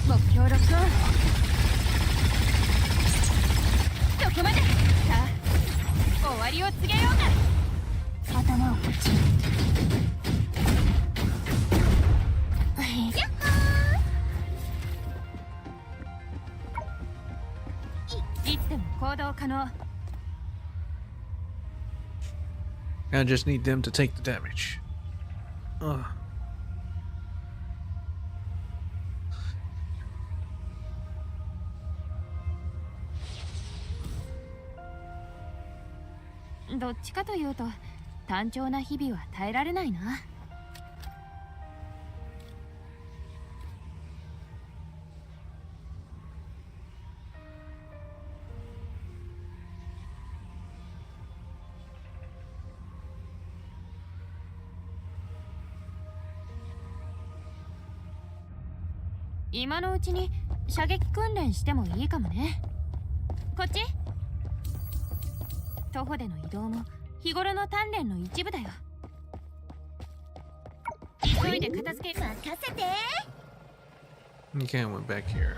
目標ロックオン。どこまで。さあ終わりを告げようか。頭をこっちに。やっいつでも行動可能。 I just need them to take the damage. Ugh. どっちかというと単調な日々は耐えられないな。今のうちに射撃訓練してもいいかもね。こっち。徒歩での移動も日頃の鍛錬の一部だよ。急いで片付け。任せて。 Okay, I went back here.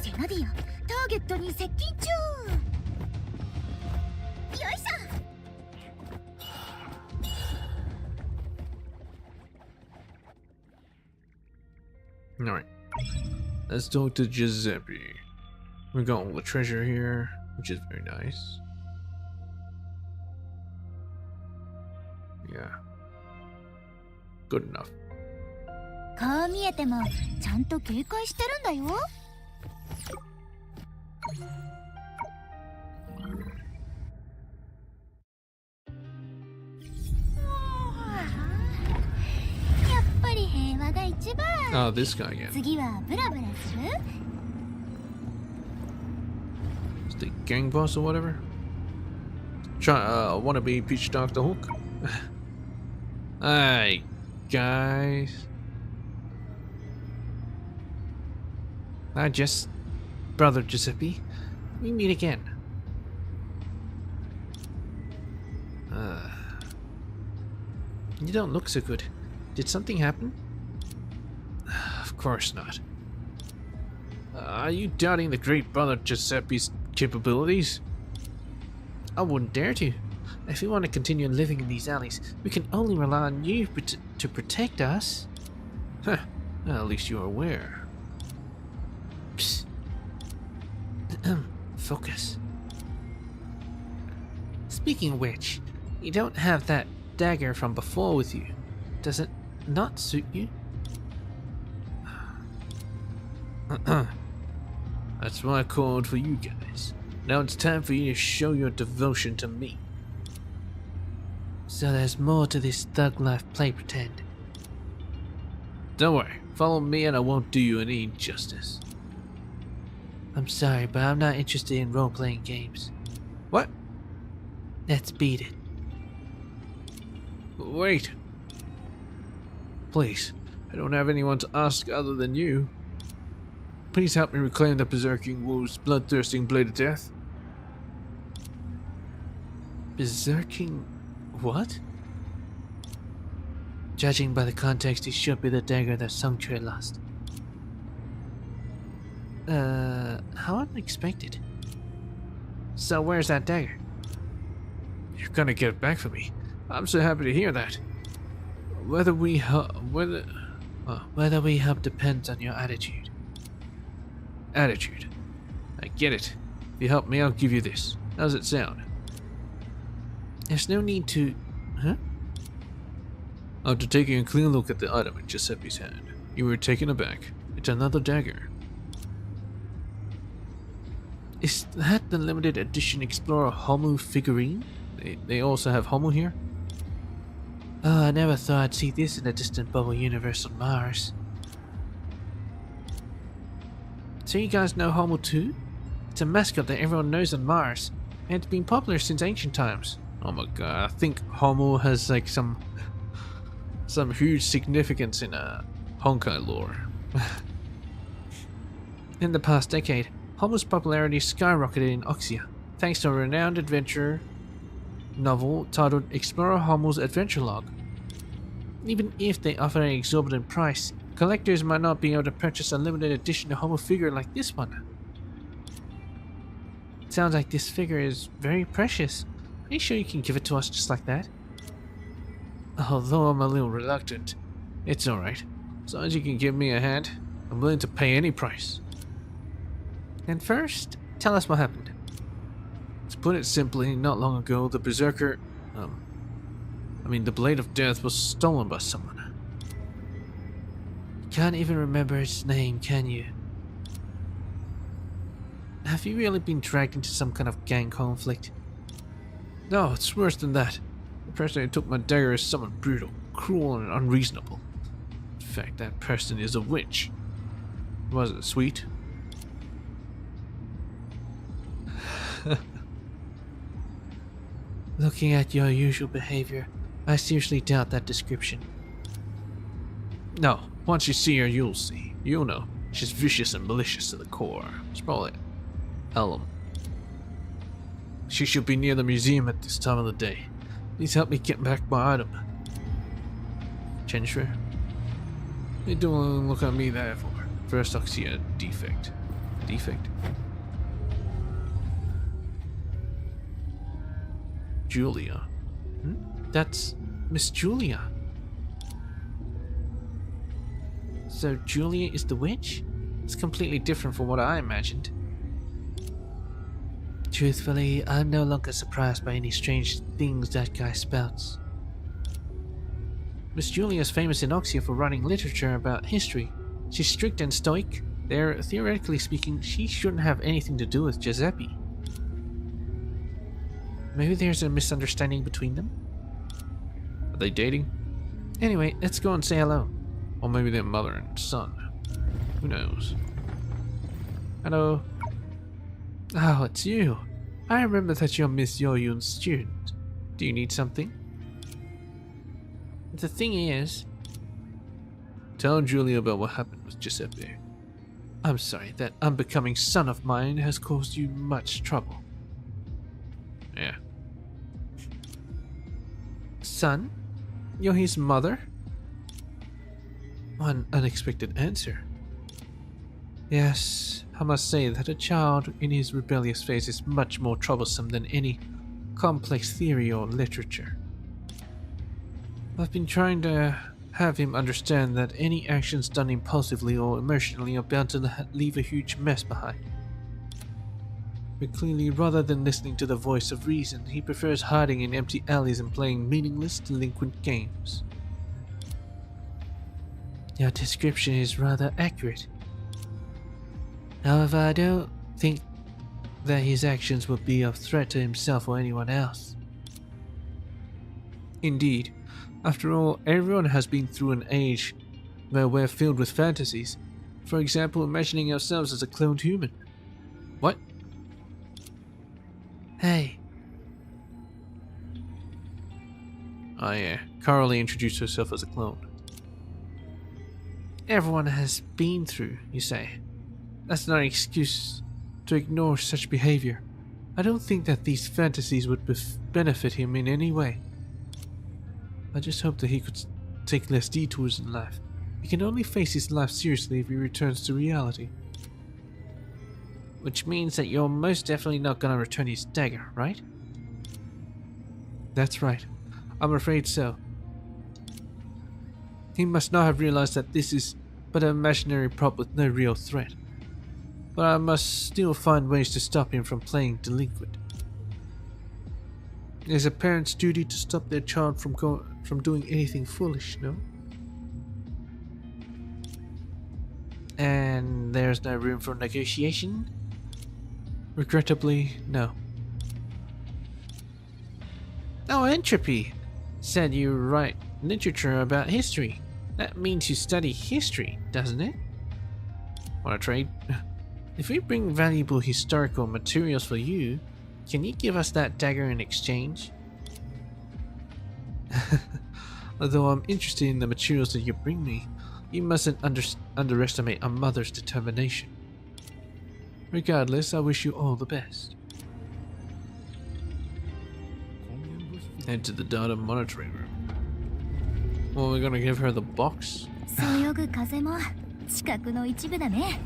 セナディア、ターゲットに接近中。よいしょ。 Alright. Let's talk to Giuseppe. We got all the treasure here, which is very nice. Yeah. Good enough. こう見えてもちゃんと警戒してるんだよ。Oh, this guy again. 次はブラブラする？ It's the gang boss or whatever. Wanna be Peach Dr. Hook? Hey, guys. Brother Giuseppe. We meet again. You don't look so good. Did something happen? Of course not. Are you doubting the great brother Giuseppe's capabilities? I wouldn't dare to. If we want to continue living in these alleys, we can only rely on you to protect us. Huh. Well, at least you're aware. Psst. Focus. Speaking of which, you don't have that dagger from before with you. Does it not suit you? That's why I called for you guys. Now it's time for you to show your devotion to me. So there's more to this thug life play pretend. Don't worry, follow me and I won't do you any injustice. I'm sorry, but I'm not interested in role-playing games. What? Let's beat it. Wait. Please, I don't have anyone to ask other than you. Please help me reclaim the berserking wolf's bloodthirsting blade of death. Berserking what? Judging by the context, it should be the dagger that Sanctuary lost. How unexpected. So where's that dagger? You're gonna get it back for me. I'm so happy to hear that. Whether we help depends on your attitude. Attitude. I get it. If you help me, I'll give you this. How's it sound? There's no need to... Huh? After taking a clean look at the item in Giuseppe's hand, you were taken aback. It's another dagger. Is that the limited edition Explorer Homu figurine? They also have Homu here? Oh, I never thought I'd see this in a distant bubble universe on Mars. So you guys know Homu too? It's a mascot that everyone knows on Mars, and it's been popular since ancient times. Oh my god, I think Homu has like some huge significance in Honkai lore. In the past decade, Homu's popularity skyrocketed in Oxia, thanks to a renowned adventure novel titled Explorer Homu's Adventure Log. Even if they offer an exorbitant price, collectors might not be able to purchase a limited edition Homu figure like this one. It sounds like this figure is very precious. Are you sure you can give it to us just like that? Although I'm a little reluctant, it's alright. As long as you can give me a hand, I'm willing to pay any price. And first, tell us what happened. To put it simply, not long ago, the Berserker... the Blade of Death was stolen by someone. You can't even remember its name, can you? Have you really been dragged into some kind of gang conflict? No, it's worse than that. The person who took my dagger is someone brutal, cruel, and unreasonable. In fact, that person is a witch. Was it sweet? Looking at your usual behavior, I seriously doubt that description. No, once you see her, you'll see. You'll know. She's vicious and malicious to the core. It's probably Ellum. She should be near the museum at this time of the day. Please help me get back my item. Chenshre? What you doing look at me there for? First I see a defect. Defect? Julia. That's Miss Julia. So Julia is the witch? It's completely different from what I imagined. Truthfully, I'm no longer surprised by any strange things that guy spouts. Miss Julia is famous in Oxia for writing literature about history. She's strict and stoic. There, theoretically speaking, she shouldn't have anything to do with Giuseppe. Maybe there's a misunderstanding between them? Are they dating? Anyway, let's go and say hello. Or maybe they're mother and son. Who knows? Hello. Oh, it's you. I remember that you're Miss Yoyun's student. Do you need something? The thing is... Tell Julia about what happened with Giuseppe. I'm sorry, that unbecoming son of mine has caused you much trouble. Yeah. Son? You're his mother? One unexpected answer. Yes, I must say that a child in his rebellious phase is much more troublesome than any complex theory or literature. I've been trying to have him understand that any actions done impulsively or emotionally are bound to leave a huge mess behind. But clearly, rather than listening to the voice of reason, he prefers hiding in empty alleys and playing meaningless, delinquent games. Your description is rather accurate. However, I don't think that his actions would be a threat to himself or anyone else. Indeed, after all, everyone has been through an age where we're filled with fantasies. For example, imagining ourselves as a cloned human. What? Hey. Oh yeah, Carly introduced herself as a clone. Everyone has been through, you say. That's not an excuse to ignore such behavior. I don't think that these fantasies would benefit him in any way. I just hope that he could take less detours in life. He can only face his life seriously if he returns to reality. Which means that you're most definitely not gonna return his dagger, right? That's right. I'm afraid so. He must not have realized that this is but an imaginary prop with no real threat. But I must still find ways to stop him from playing delinquent. It is a parent's duty to stop their child from doing anything foolish, no? And there's no room for negotiation? Regrettably, no. Oh, Entropy! Said you write literature about history. That means you study history, doesn't it? Want to trade? If we bring valuable historical materials for you, can you give us that dagger in exchange? Although I'm interested in the materials that you bring me, you mustn't underestimate a mother's determination. Regardless, I wish you all the best. Head to the data monitoring room. Well, we're gonna give her the box? そよぐ風も地殻の一部だね。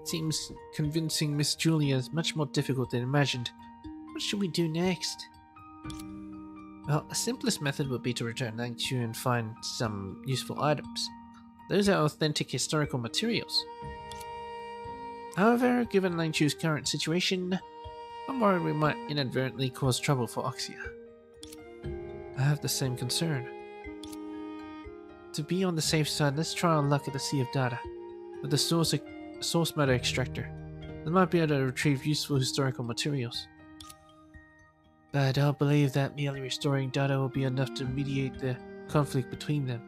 Seems convincing Miss Julia is much more difficult than imagined. What should we do next? Well, the simplest method would be to return Langchu and find some useful items. Those are authentic historical materials. However, given Langchu's current situation, I'm worried we might inadvertently cause trouble for Oxia. I have the same concern. To be on the safe side, let's try our luck at the Sea of Data. With the source matter extractor, they might be able to retrieve useful historical materials. But I don't believe that merely restoring data will be enough to mediate the conflict between them.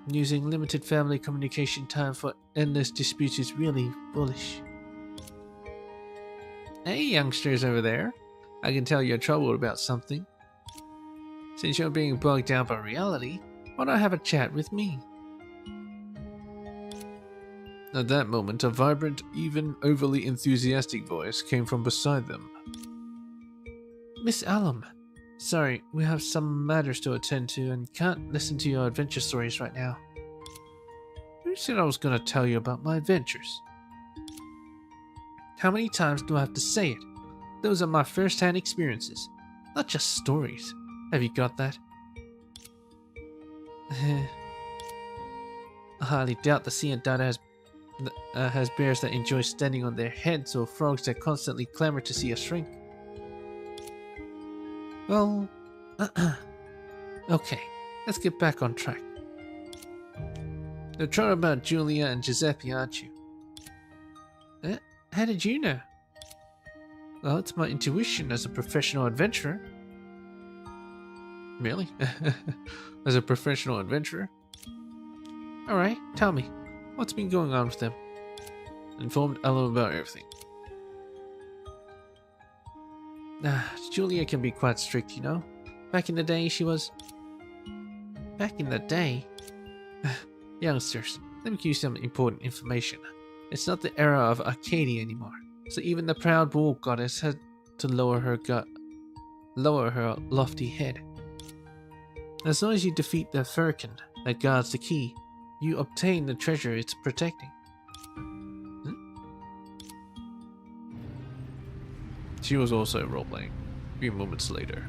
Using limited family communication time for endless disputes is really foolish. Hey youngsters over there, I can tell you're troubled about something. Since you're being bogged down by reality, why not have a chat with me? At that moment, a vibrant, even overly enthusiastic voice came from beside them. Miss Alum, sorry, we have some matters to attend to and can't listen to your adventure stories right now. Who said I was going to tell you about my adventures? How many times do I have to say it? Those are my first-hand experiences, not just stories. Have you got that? I highly doubt the Sea of Data has bears that enjoy standing on their heads or frogs that constantly clamor to see us shrink. Well, okay, let's get back on track. You're talking about Julia and Giuseppe, aren't you? How did you know? Well, it's my intuition as a professional adventurer. Really? As a professional adventurer? Alright, tell me, what's been going on with them? Informed Ella about everything. Julia can be quite strict, you know. Back in the day, she was... Back in the day? Youngsters, let me give you some important information. It's not the era of Arcadia anymore, so even the proud bull goddess had to lower her lofty head. As long as you defeat the Furkin that guards the key, you obtain the treasure it's protecting. She was also roleplaying. A few moments later.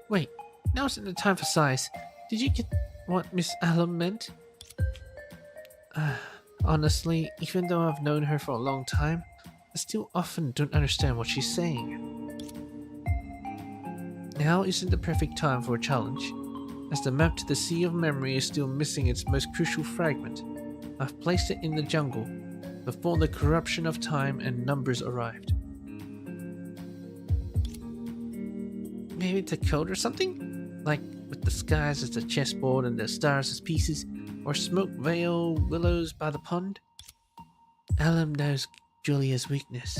Wait, now isn't the time for sighs. Did you get what Miss Allen meant? Honestly, even though I've known her for a long time, I still often don't understand what she's saying. Now isn't the perfect time for a challenge, as the map to the Sea of Memory is still missing its most crucial fragment. I've placed it in the jungle, before the corruption of time and numbers arrived. Maybe it's a code or something? Like with the skies as the chessboard and the stars as pieces, or smoke veil willows by the pond? Alum knows Julia's weakness.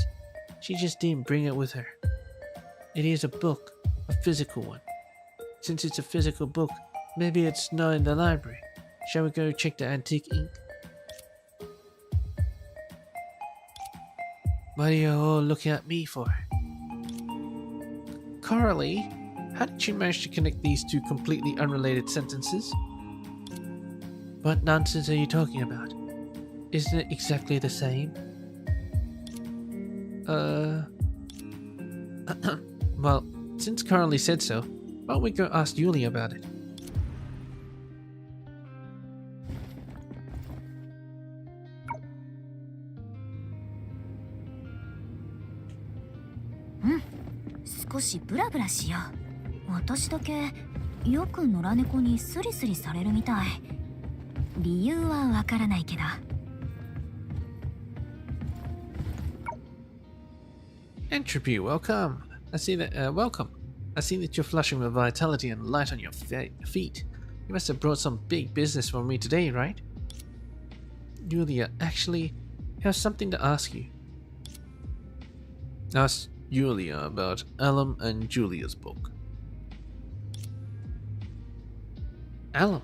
She just didn't bring it with her. It is a book, a physical one. Since it's a physical book, maybe it's not in the library. Shall we go check the antique ink? What are you all looking at me for? Coralie, how did you manage to connect these two completely unrelated sentences? What nonsense are you talking about? Isn't it exactly the same? Well, since Coralie said so, why don't we go ask Julia about it? Hmm. 少しブラブラしよう。私だけよく野良猫にスリスリされるみたい。理由はわからないけど。Entropy, welcome. I see that. Welcome. I see that you're flushing with vitality and light on your feet. You must have brought some big business for me today, right? Julia, actually, I have something to ask you. Ask Julia about Alum and Julia's book. Alum.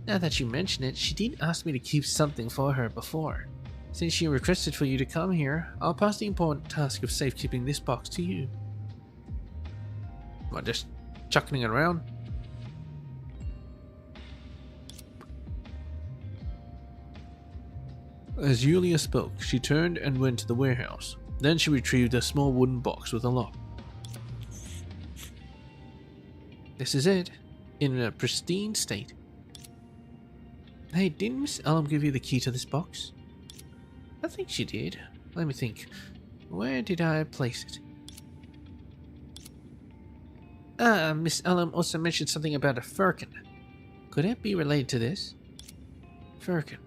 Now that you mention it, she did ask me to keep something for her before. Since she requested for you to come here, I'll pass the important task of safekeeping this box to you. What, just chucking it around? As Julia spoke, she turned and went to the warehouse. Then she retrieved a small wooden box with a lock. This is it, in a pristine state. Hey, didn't Miss Alum give you the key to this box? I think she did. Let me think. Where did I place it? Miss Alum also mentioned something about a firkin. Could it be related to this? Firkin.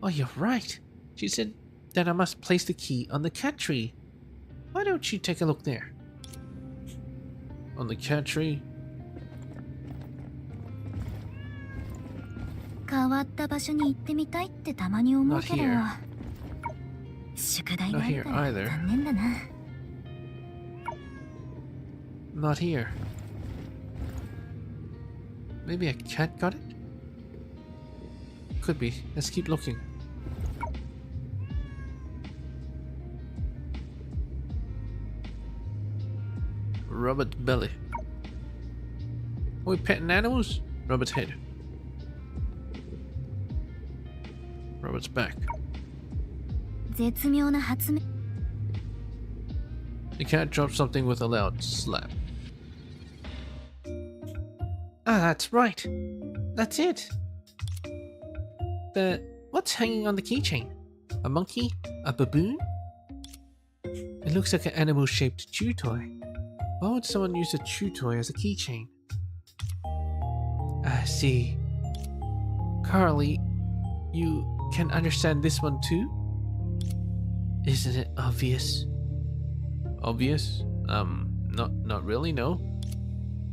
Oh, you're right. She said that I must place the key on the cat tree. Why don't you take a look there? On the cat tree? 変わった場所に行ってみたいってたまに思うけど、 Not here. 宿題があるから Not here either. 残念だな。Not here. Maybe a cat got it? Could be. Let's keep looking. Robert's belly. Are we petting animals? Robert's head. Robert's back. 絶妙な発明。 The cat dropped something with a loud slap. Ah, that's right. That's it. What's hanging on the keychain? A monkey? A baboon? It looks like an animal-shaped chew toy. Why would someone use a chew toy as a keychain? I see. Carly, you can understand this one too? Isn't it obvious? Obvious? Not really, no.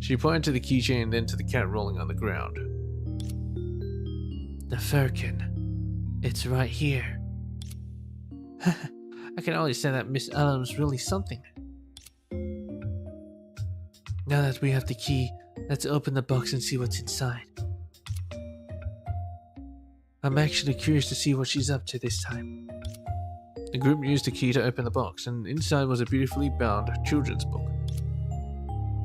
She pointed to the keychain and then to the cat rolling on the ground. The firkin. It's right here. I can only say that Miss Allen's really something. Now that we have the key, let's open the box and see what's inside. I'm actually curious to see what she's up to this time. The group used the key to open the box, and inside was a beautifully bound children's book.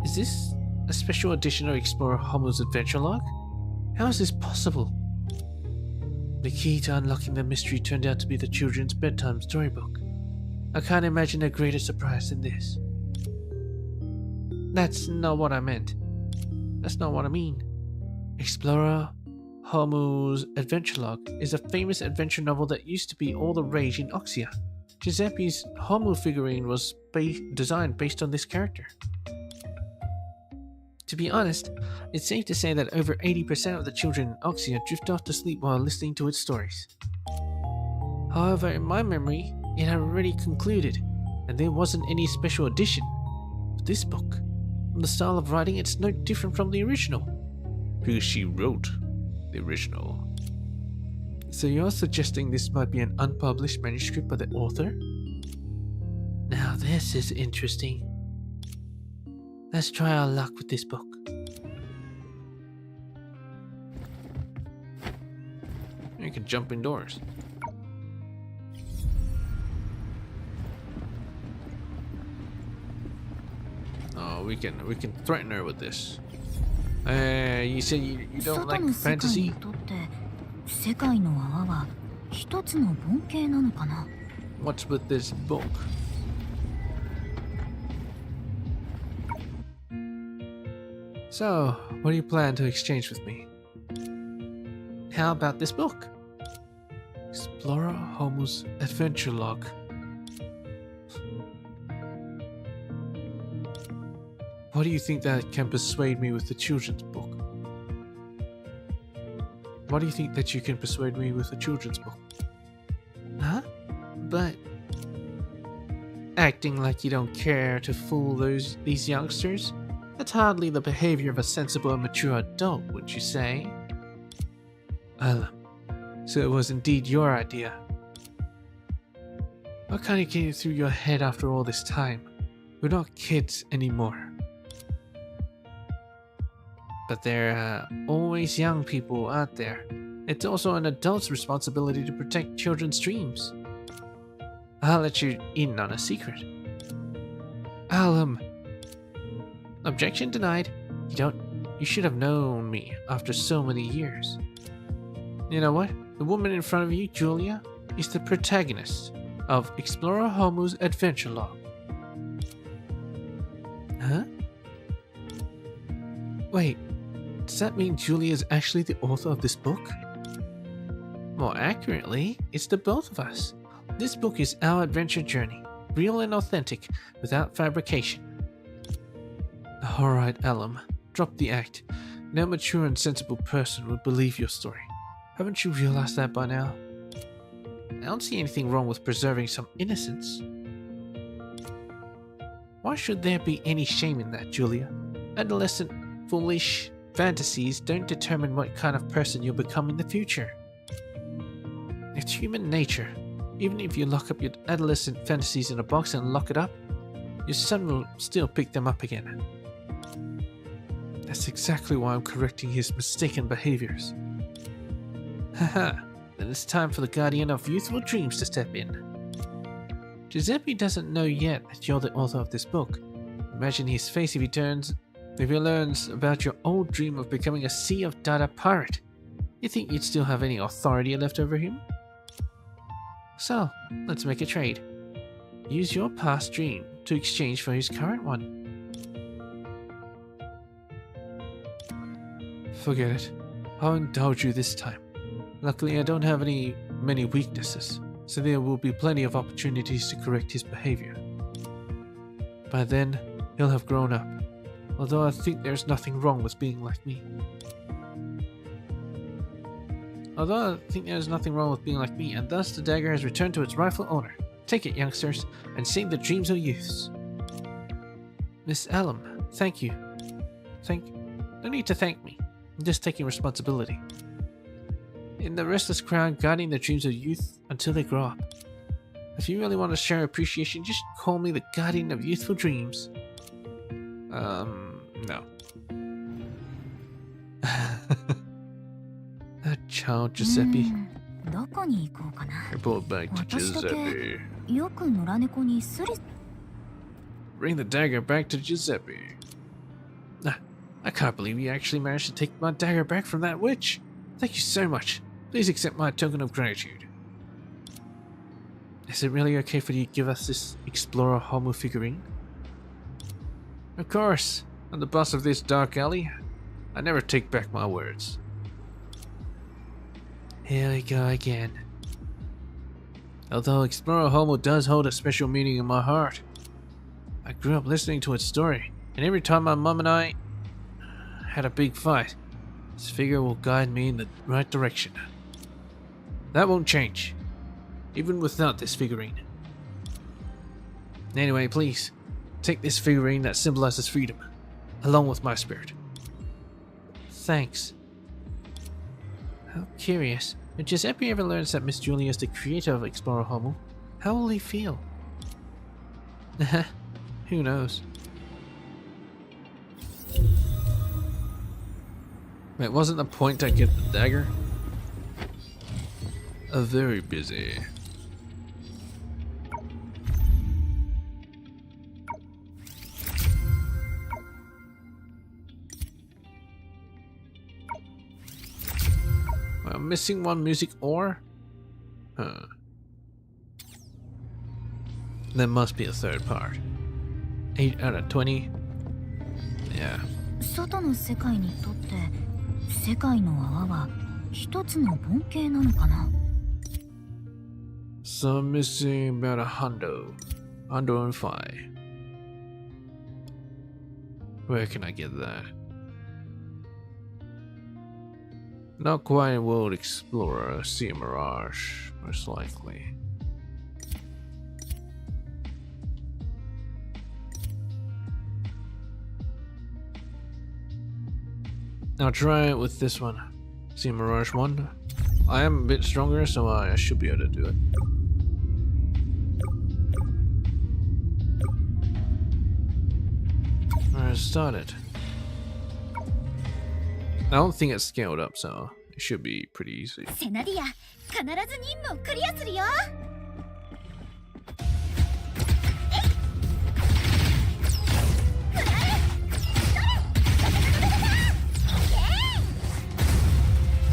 Is this a special edition of Explorer Homu's adventure log? How is this possible? The key to unlocking the mystery turned out to be the children's bedtime storybook. I can't imagine a greater surprise than this. That's not what I meant. That's not what I mean. Explorer Homu's adventure log is a famous adventure novel that used to be all the rage in Oxia. Giuseppe's Homu figurine was designed based on this character. To be honest, it's safe to say that over 80% of the children in Oxia drift off to sleep while listening to its stories. However, in my memory, it had already concluded, and there wasn't any special edition. But this book, from the style of writing, it's no different from the original. Because she wrote the original. So you're suggesting this might be an unpublished manuscript by the author? Now this is interesting. Let's try our luck with this book. You can jump indoors. Oh, we can threaten her with this. You said you don't like fantasy? 世界の泡は一つの盆景なのかな? What's with this book? So, what do you plan to exchange with me? How about this book? Explorer Homu's adventure log. What do you think that can persuade me with the children's book? Why do you think that you can persuade me with a children's book? Huh? But... acting like you don't care to fool these youngsters? That's hardly the behavior of a sensible and mature adult, would you say? Alam, so it was indeed your idea. What kind of came through your head after all this time? We're not kids anymore. But there are always young people out there. It's also an adult's responsibility to protect children's dreams. I'll let you in on a secret. Alam. Objection denied. You should have known me after so many years. You know what? The woman in front of you, Julia, is the protagonist of Explorer Homu's adventure log. Huh? Wait. Does that mean Julia is actually the author of this book? More accurately, it's the both of us. This book is our adventure journey, real and authentic, without fabrication. Alright, Alam, drop the act. No mature and sensible person would believe your story. Haven't you realized that by now? I don't see anything wrong with preserving some innocence. Why should there be any shame in that, Julia? Adolescent, foolish fantasies don't determine what kind of person you'll become in the future. It's human nature. Even if you lock up your adolescent fantasies in a box and lock it up, your son will still pick them up again. That's exactly why I'm correcting his mistaken behaviors. Haha, then it's time for the guardian of youthful dreams to step in. Giuseppe doesn't know yet that you're the author of this book. Imagine his face if he learns about your old dream of becoming a Sea of Data pirate. You think you'd still have any authority left over him? So, let's make a trade. Use your past dream to exchange for his current one. Forget it. I'll indulge you this time. Luckily, I don't have many weaknesses, so there will be plenty of opportunities to correct his behavior. By then, he'll have grown up, although I think there's nothing wrong with being like me. Although I think there's nothing wrong with being like me, and thus the dagger has returned to its rightful owner. Take it, youngsters, and save the dreams of youths. Miss Ellum, thank you. No need to thank me. I'm just taking responsibility. In the restless crowd, guiding the dreams of youth until they grow up. If you really want to share appreciation, just call me the guardian of youthful dreams. No. That child Giuseppe. どこに行こうかな。 Report back to 私だけ Giuseppe. よく野良猫にスリ Bring the dagger back to Giuseppe. I can't believe you actually managed to take my dagger back from that witch. Thank you so much. Please accept my token of gratitude. Is it really okay for you to give us this Explorer Homo figurine? Of course. I'm the boss of this dark alley. I never take back my words. Here we go again. Although Explorer Homo does hold a special meaning in my heart. I grew up listening to its story, and every time my mom and I had a big fight, this figure will guide me in the right direction. That won't change, even without this figurine. Anyway, please, take this figurine that symbolizes freedom, along with my spirit. Thanks. How curious. If Giuseppe ever learns that Miss Julia is the creator of Explorer Homo, how will he feel? Who knows? Wait, wasn't the point to get the dagger? Very busy. I'm missing one music ore? Huh. There must be a third part. 8 out of 20? Yeah. 外の世界にとって世界の泡は一つの盆景なのかな。 So I'm missing about a hundo and 5. Where can I get that? Not quite a world explorer, see a mirage, most likely. I'll try it with this one. See Mirage 1. I am a bit stronger, so I should be able to do it. Alright, start it. I don't think it's scaled up, so it should be pretty easy. セナディア、必ず任務をクリアするよ。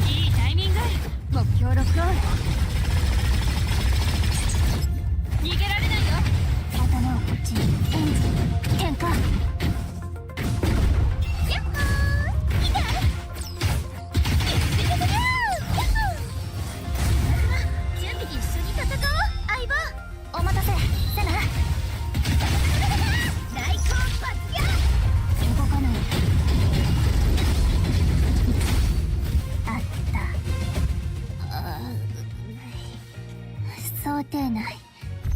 いいタイミング。目標ロックオン。逃げられないよ。頭をこっちにエンジン点火。ヤッホー、いいかい。準備で一緒に戦おう、相棒。お待たせ、セナ。大根発や。動かない。あった。想定内。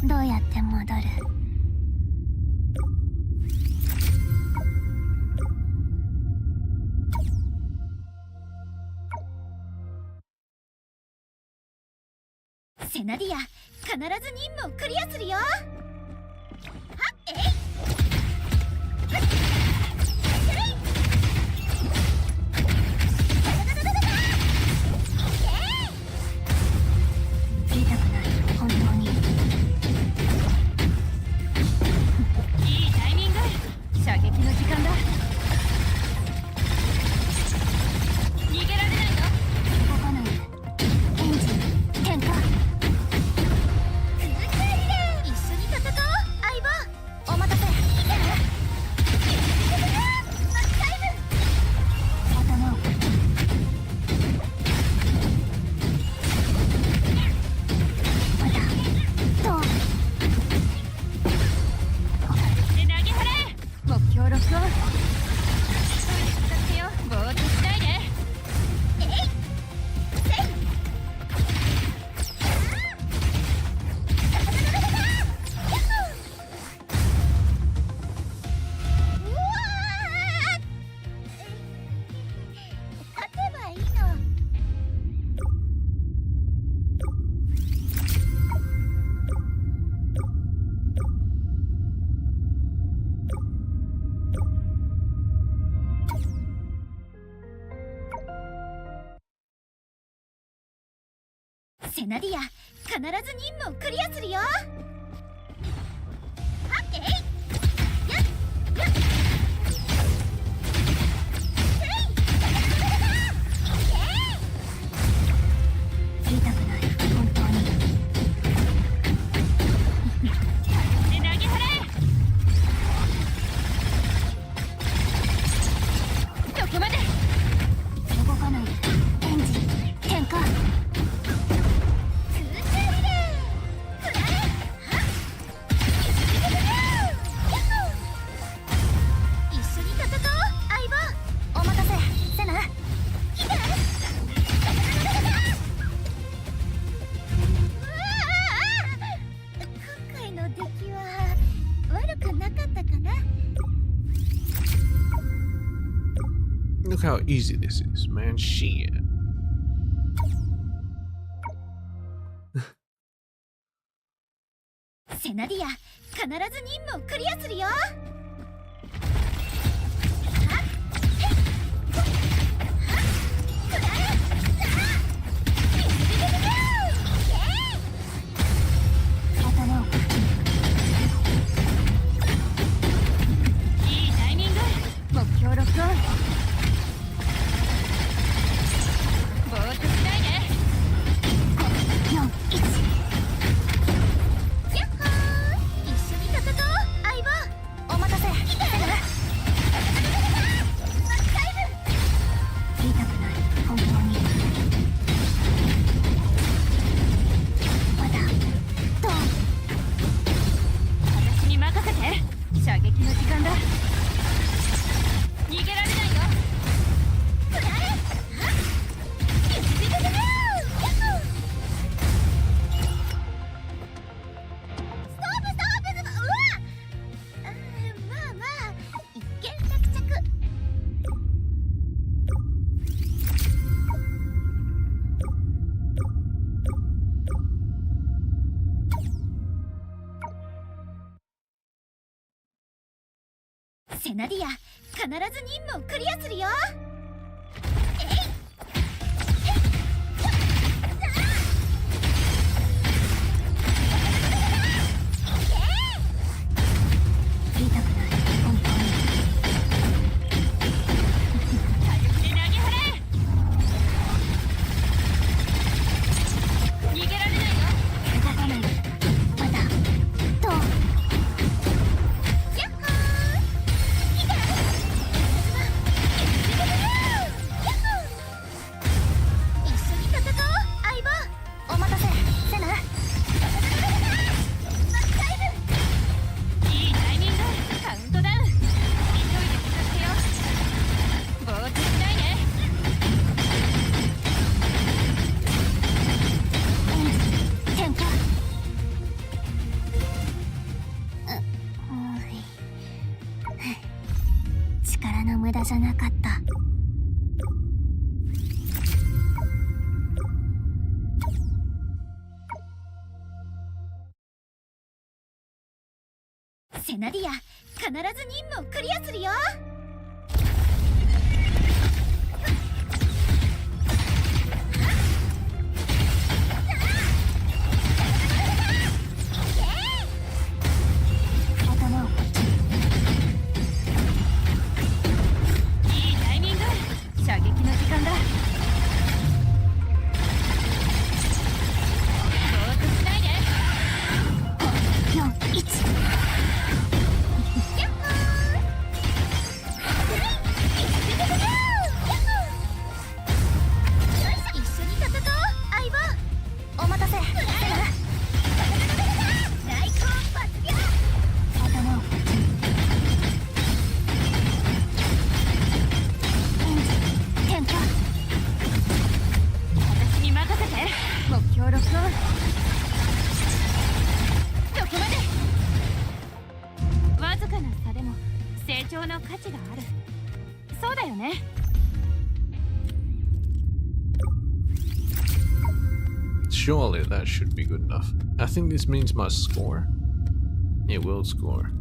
どうやって戻る？セナディア、必ず任務をクリアするよ。はっ、えい。痛くない、本当に。いいタイミング。射撃の時間だ。逃げられないよ。動かない。エンジン点火。一緒に戦おう、相棒。お待たせ。セナディア、必ず任務をクリアするよ。えいやっやっ言いたくない、本当に。で投げ払え。どこまで。動かないで。エンジン点火。空中リレーフラレはっ一緒に戦おう、相棒。お待たせ、セナ。来て。今回の出来は悪くなかったかな。 Look how easy this is, man. Shit. セナディア、必ず任務をクリアするよ。頭をいいタイミング。目標ロックオン。ぼーっとしないで。4、1。やっほー、一緒に戦おう、相棒。お待たせ、セナ。マックタイム。言いたくない、本当に。まだどう。私に任せて。射撃の時間だ。逃げられないよ。フラレはっゆずゆずゆずやっほー。ストーブストーブ、うわっ。まあまあ一見落着。セナディア、必ず任務をクリアするよ。えい言いたくない、本当に。火力で投げ払え。逃げられないよ。動かないで。まだどう。やっほー、来て。一緒に戦おう、相棒。お待たせ、セナ。マックタイム。いいタイミング。カウントダウン。急いで片付けよう。ぼーっとしないで。エンジン点火。力の無駄じゃなかった。セナディア、必ず任務をクリアするよ。頭をこっちに。いいタイミング。射撃の時間だ。ぼーっとしないで。5、4、1。やっほー。一緒に戦おう、相棒。お待たせ、セナ。大根抜病。頭をこっちに。エンジン点火。私に任せて。目標ロックオン。どこまで。わずかな差でも成長の価値がある。そうだよね。Surely that should be good enough. I think this means my score. It will score.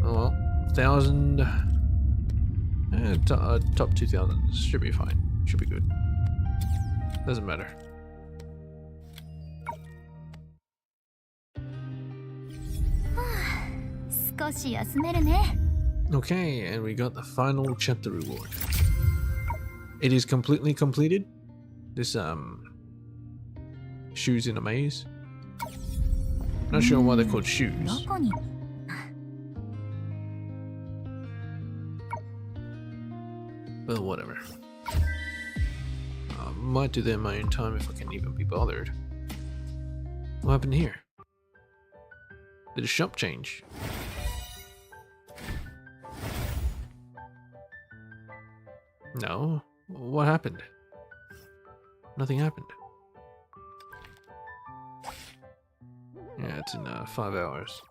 Oh well. 1,000. Top 2,000 should be fine. Should be good. Doesn't matter. Okay, and we got the final chapter reward. It is completely completed. This shoes in a maze. Not sure why they're called shoes. But whatever. Might do that in my own time if I can even be bothered. What happened here? Did the shop change? No. What happened? Nothing happened. Yeah, it's in 5 hours.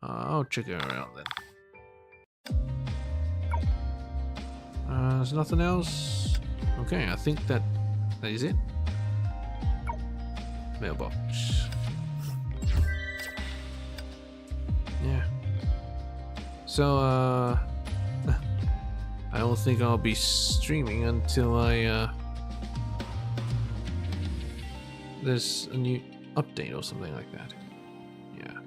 I'll check it out then. There's nothing else. Okay, I think that is it. Mailbox. Yeah. So, I don't think I'll be streaming until there's a new update or something like that. Yeah.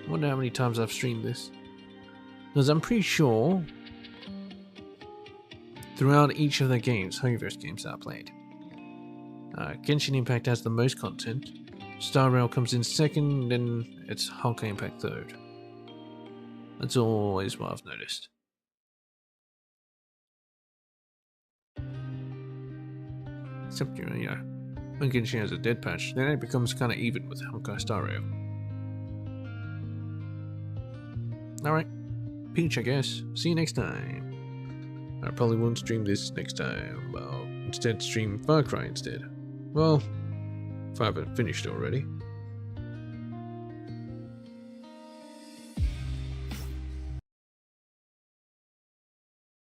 Wonder how many times I've streamed this. Because I'm pretty sure throughout each of the games, Homeverse games that I played, Genshin Impact has the most content, Star Rail comes in second, then it's Honkai Impact third. That's always what I've noticed. Except, you know, when Genshin has a dead patch, then it becomes kind of even with Honkai Star Rail. Alright, Peach, I guess. See you next time. I probably won't stream this next time. I'll instead stream Far Cry instead. Well, if I haven't finished already.